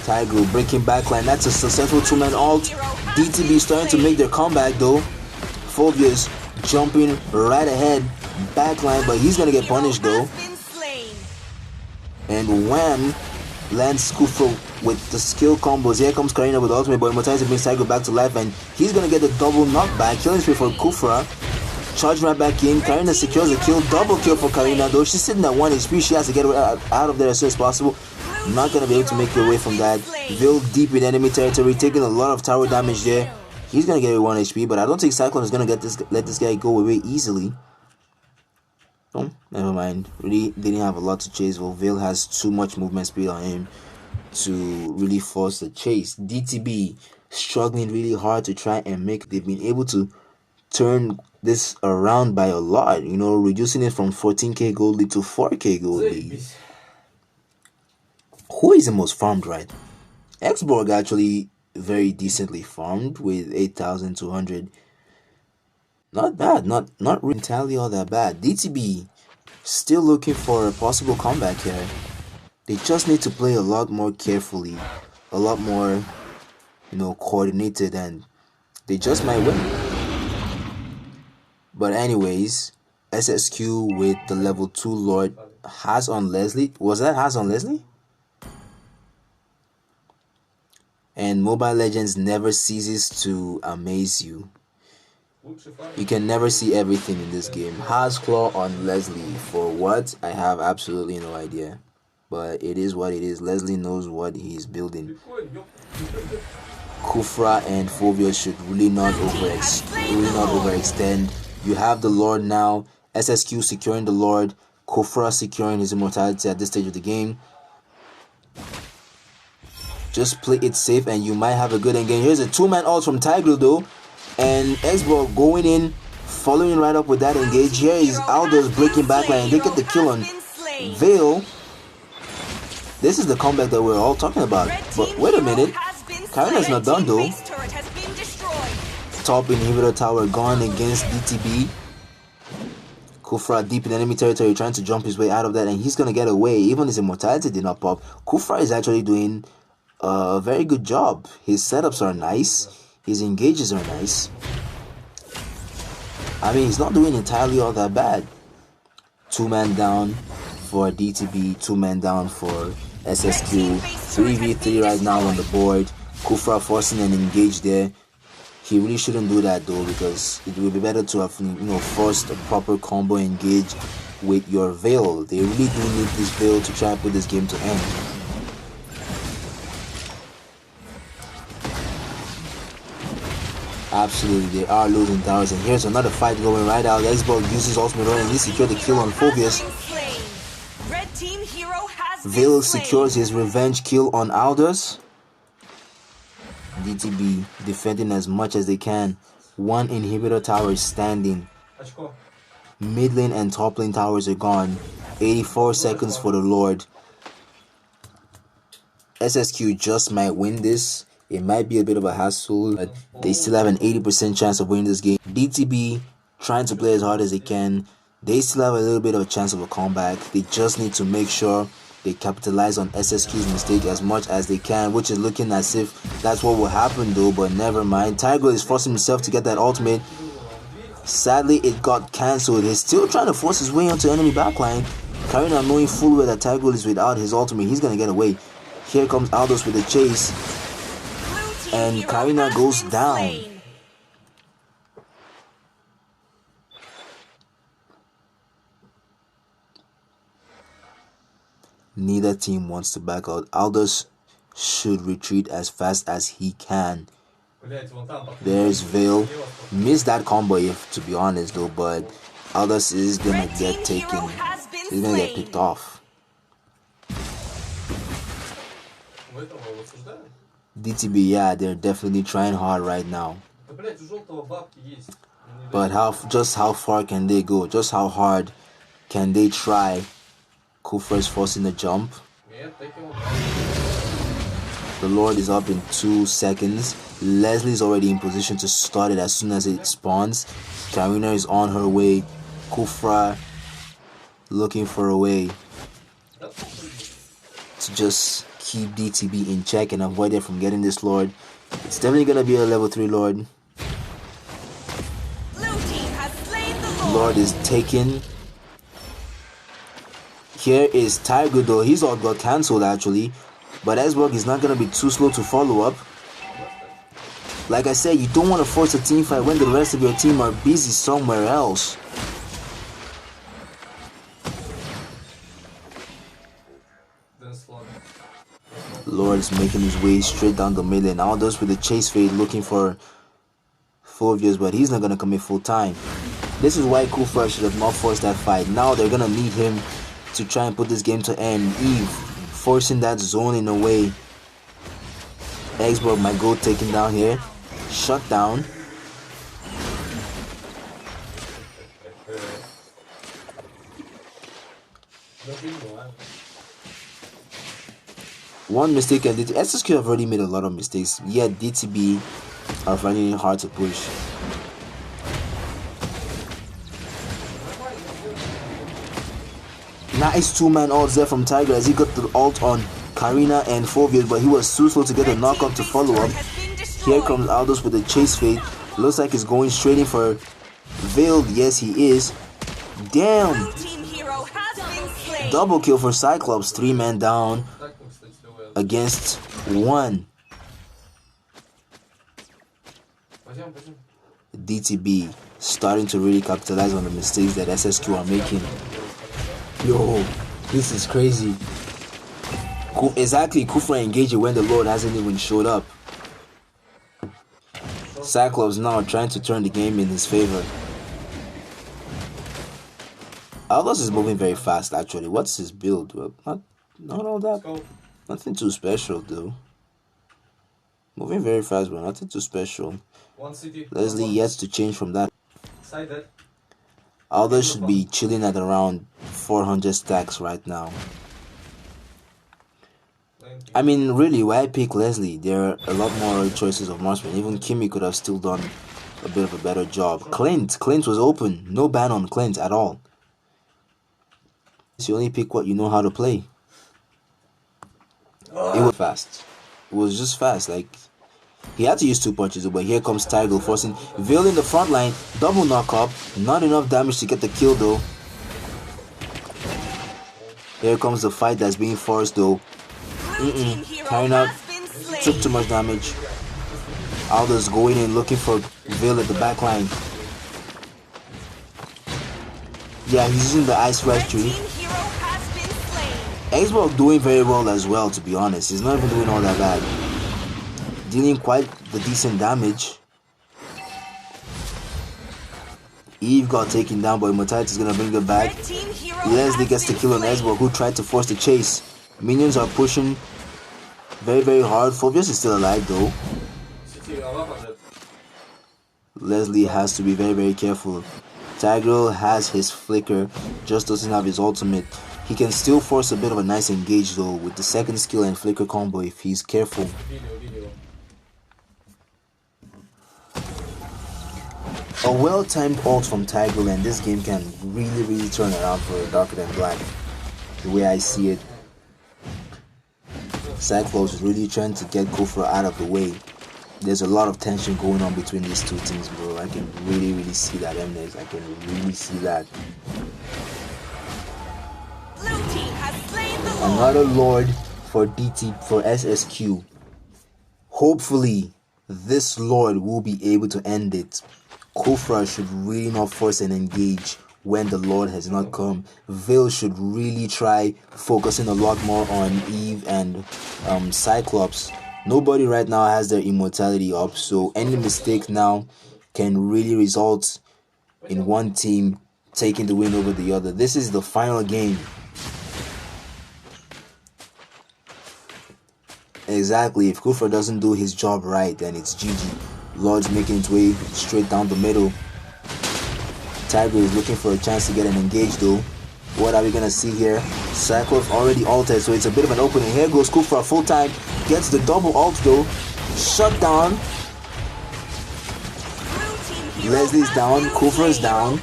Tiger breaking backline. That's a successful 2-man ult. DTB starting to make their comeback though. Fulvius jumping right ahead. Backline, but he's gonna get punished though. And wham! Lands Kufra with the skill combos. Here comes Karina with the ultimate, but Immortality brings Tiger back to life, and he's gonna get the double knockback. Killing spree for Kufra. Charge right back in. Karina secures a kill. Double kill for Karina though. She's sitting at 1 HP. She has to get out of there as soon as possible. Not going to be able to make her away from that. Veil deep in enemy territory. Taking a lot of tower damage there. He's going to get 1 HP. But I don't think Cyclone is going to let this guy go away easily. Oh, never mind. Really didn't have a lot to chase. Well, Veil has too much movement speed on him to really force the chase. DTB struggling really hard to try and make. They've been able to turn this around by a lot, you know, reducing it from 14k gold lead to 4k gold lead. Who is the most farmed, right? Xborg actually very decently farmed with 8,200. Not bad, not really entirely all that bad. DTB still looking for a possible comeback here. They just need to play a lot more carefully, a lot more, you know, coordinated, and they just might win. But anyways, SSQ with the level 2 Lord has on Leslie. Was that has on Leslie? And Mobile Legends never ceases to amaze you. You can never see everything in this game. Has Claw on Leslie. For what? I have absolutely no idea. But it is what it is. Leslie knows what he's building. Kufra and Phobios should really not overextend. You have the Lord now. SSQ securing the Lord. Kufra securing his immortality at this stage of the game. Just play it safe and you might have a good end game. Here's a 2-man ult from Tigro though. And Xborg going in, following right up with that engage. Here is Aldo's breaking backline. They get the kill on Veil. This is the comeback that we're all talking about. But wait a minute. Karina's not done though. Top inhibitor tower gone against DTB. Kufra deep in enemy territory trying to jump his way out of that, and he's going to get away. Even his immortality did not pop. Kufra is actually doing a very good job. His setups are nice. His engages are nice. I mean, he's not doing entirely all that bad. 2-man down for DTB, 2-man down for SSQ. 3v3 right now on the board. Kufra forcing an engage there. He really shouldn't do that though, because it would be better to have, you know, forced a proper combo engage with your Veil. They really do need this Veil to try and put this game to end. Absolutely, they are losing towers, and here's another fight going right out. Xborg uses ultimate run and he secured the kill on Phobius. Veil secures his revenge kill on Aldous. DTB defending as much as they can. 1 inhibitor tower is standing. Mid lane and top lane towers are gone. 84 seconds for the Lord. SSQ just might win this. It might be a bit of a hassle, but they still have an 80% chance of winning this game. DTB trying to play as hard as they can. They still have a little bit of a chance of a comeback. They just need to make sure they capitalize on SSQ's mistake as much as they can, which is looking as if that's what will happen though, but never mind. Tiger is forcing himself to get that ultimate. Sadly, it got cancelled. He's still trying to force his way onto enemy backline. Karina knowing full well that Tiger is without his ultimate. He's going to get away. Here comes Aldous with the chase. And Karina goes down. Neither team wants to back out. Aldous should retreat as fast as he can. There's Veil. Missed that combo, if to be honest though, but Aldous is gonna get taken. He's gonna get picked off. DTB, yeah, they're definitely trying hard right now. But how far can they go? Just how hard can they try? Kufra is forcing the jump. The Lord is up in 2 seconds. Leslie's already in position to start it as soon as it spawns. Karina is on her way. Kufra looking for a way to just keep DTB in check and avoid it from getting this Lord. It's definitely going to be a level 3 Lord. Lord is taken. Here is Tiger though. His ult got cancelled actually. But Xborg is not going to be too slow to follow up. Like I said, you don't want to force a team fight when the rest of your team are busy somewhere else. Lord is making his way straight down the middle, and Aldous with the chase fade looking for Fulvius, but he's not going to commit full time. This is why Kufra should have not forced that fight. Now they're going to need him to try and put this game to end. Eve forcing that zone in a way. Xbox might go taken down here. Shut down. One mistake, and SSQ have already made a lot of mistakes. Yet DTB are finding it hard to push. Nice two-man ult there from Tiger as he got the ult on Karina and Fulvius, but he was too slow to get the knockup to follow up. Here comes Aldous with a chase fade. Looks like he's going straight in for Veiled. Yes, he is. Damn! Double kill for Cyclops. 3-man down against 1. DTB starting to really capitalize on the mistakes that SSQ are making. Yo, this is crazy. Exactly, Kufra engaging when the Lord hasn't even showed up. Cyclops now trying to turn the game in his favor. Aldous is moving very fast actually. What's his build? Well, not all that. Nothing too special though. Moving very fast, but nothing too special. Leslie yet to change from that. Aldous should be chilling at around 400 stacks right now. I mean, really, why pick Leslie? There are a lot more choices of marksmen. Even Kimmy could have still done a bit of a better job. Clint was open. No ban on Clint at all. So you only pick what you know how to play. It was fast. It was just fast. Like, he had to use 2 punches, but here comes Tiger forcing Veil in the front line. Double knock up. Not enough damage to get the kill though. Here comes the fight that's being forced though. Karina took too much damage. Aldous going in looking for Veil at the back line. Yeah, he's using the Ice Registry. Xbox doing very well as well, to be honest. He's not even doing all that bad. Dealing quite the decent damage. Eve got taken down, but Immortality is gonna bring it back. Leslie gets the kill on Xbox, who tried to force the chase. Minions are pushing very, very hard. Fulvius is still alive though. Leslie has to be very, very careful. Tiger has his flicker, just doesn't have his ultimate. He can still force a bit of a nice engage though with the second skill and flicker combo if he's careful. A well-timed ult from Tiger, and this game can really, really turn around for Darker Than Black. The way I see it. Cyclops is really trying to get Kufra out of the way. There's a lot of tension going on between these two teams, bro. I can really, really see that, Mnez. I can really see that. Another Lord for SSQ. Hopefully, this Lord will be able to end it. Kufra should really not force an engage when the Lord has not come. Veil should really try focusing a lot more on Eve and Cyclops. Nobody right now has their immortality up, so any mistake now can really result in one team taking the win over the other. This is the final game. Exactly, if Kufra doesn't do his job right, then it's GG. Lord's making its way straight down the middle. Tiger is looking for a chance to get an engage though. What are we gonna see here? Cyclops already ulted, so it's a bit of an opening. Here goes Kufra full time. Gets the double ult though. Shut down. Leslie's down. Kufra's down.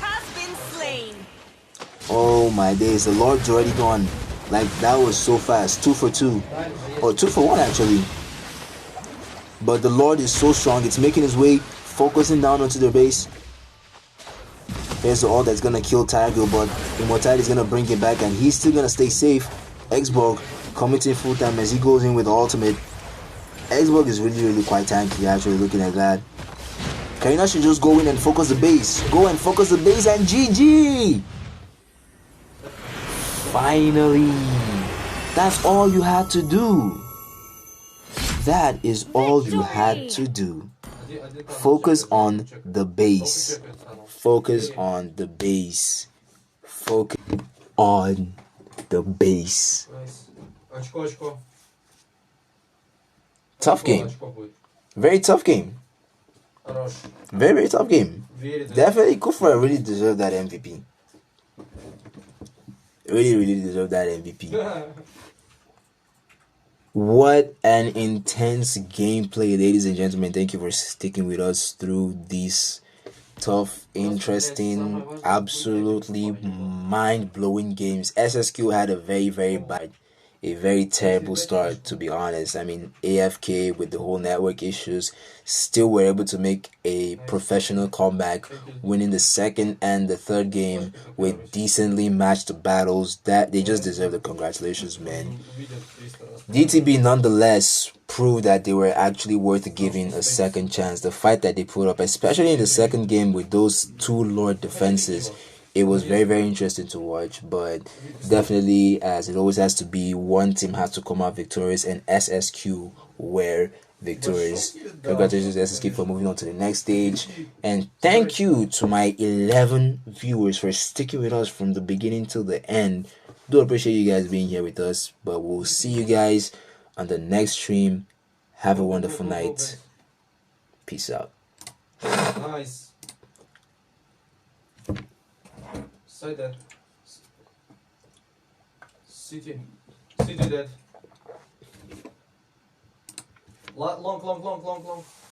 Oh my days, the Lord's already gone. Like, that was so fast. 2 for 2. Or 2 for 1 actually. But the Lord is so strong. It's making his way, focusing down onto their base. Here's the ult that's gonna kill Tiger, but Immortality is gonna bring it back, and he's still gonna stay safe. Xborg committing full time as he goes in with the ultimate. Xbox is really quite tanky actually looking at that. Karina should just go in and focus the base. Go and focus the base and GG! Finally! That's all you had to do. That is all you had to do. Focus on the base. Focus on the base. Focus on the base. Очко. Tough game. Very tough game. Very tough game. Definitely Kufra really deserved that MVP. Really deserved that MVP. What an intense gameplay, ladies and gentlemen. Thank you for sticking with us through these tough, interesting, absolutely mind-blowing games. SSQ had a very terrible start, to be honest. I mean, AFK with the whole network issues still were able to make a professional comeback, winning the second and the third game with decently matched battles. That they just deserve the congratulations, man. DTB nonetheless proved that they were actually worth giving a second chance. The fight that they put up, especially in the second game with those two Lord defenses, it was very interesting to watch. But definitely, as it always has to be, one team has to come out victorious, and SSQ were victorious. Congratulations SSQ for moving on to the next stage, and thank you to my 11 viewers for sticking with us from the beginning till the end. Do appreciate you guys being here with us, but we'll see you guys on the next stream. Have a wonderful night. Peace out. Nice. Say that. City dead. Long.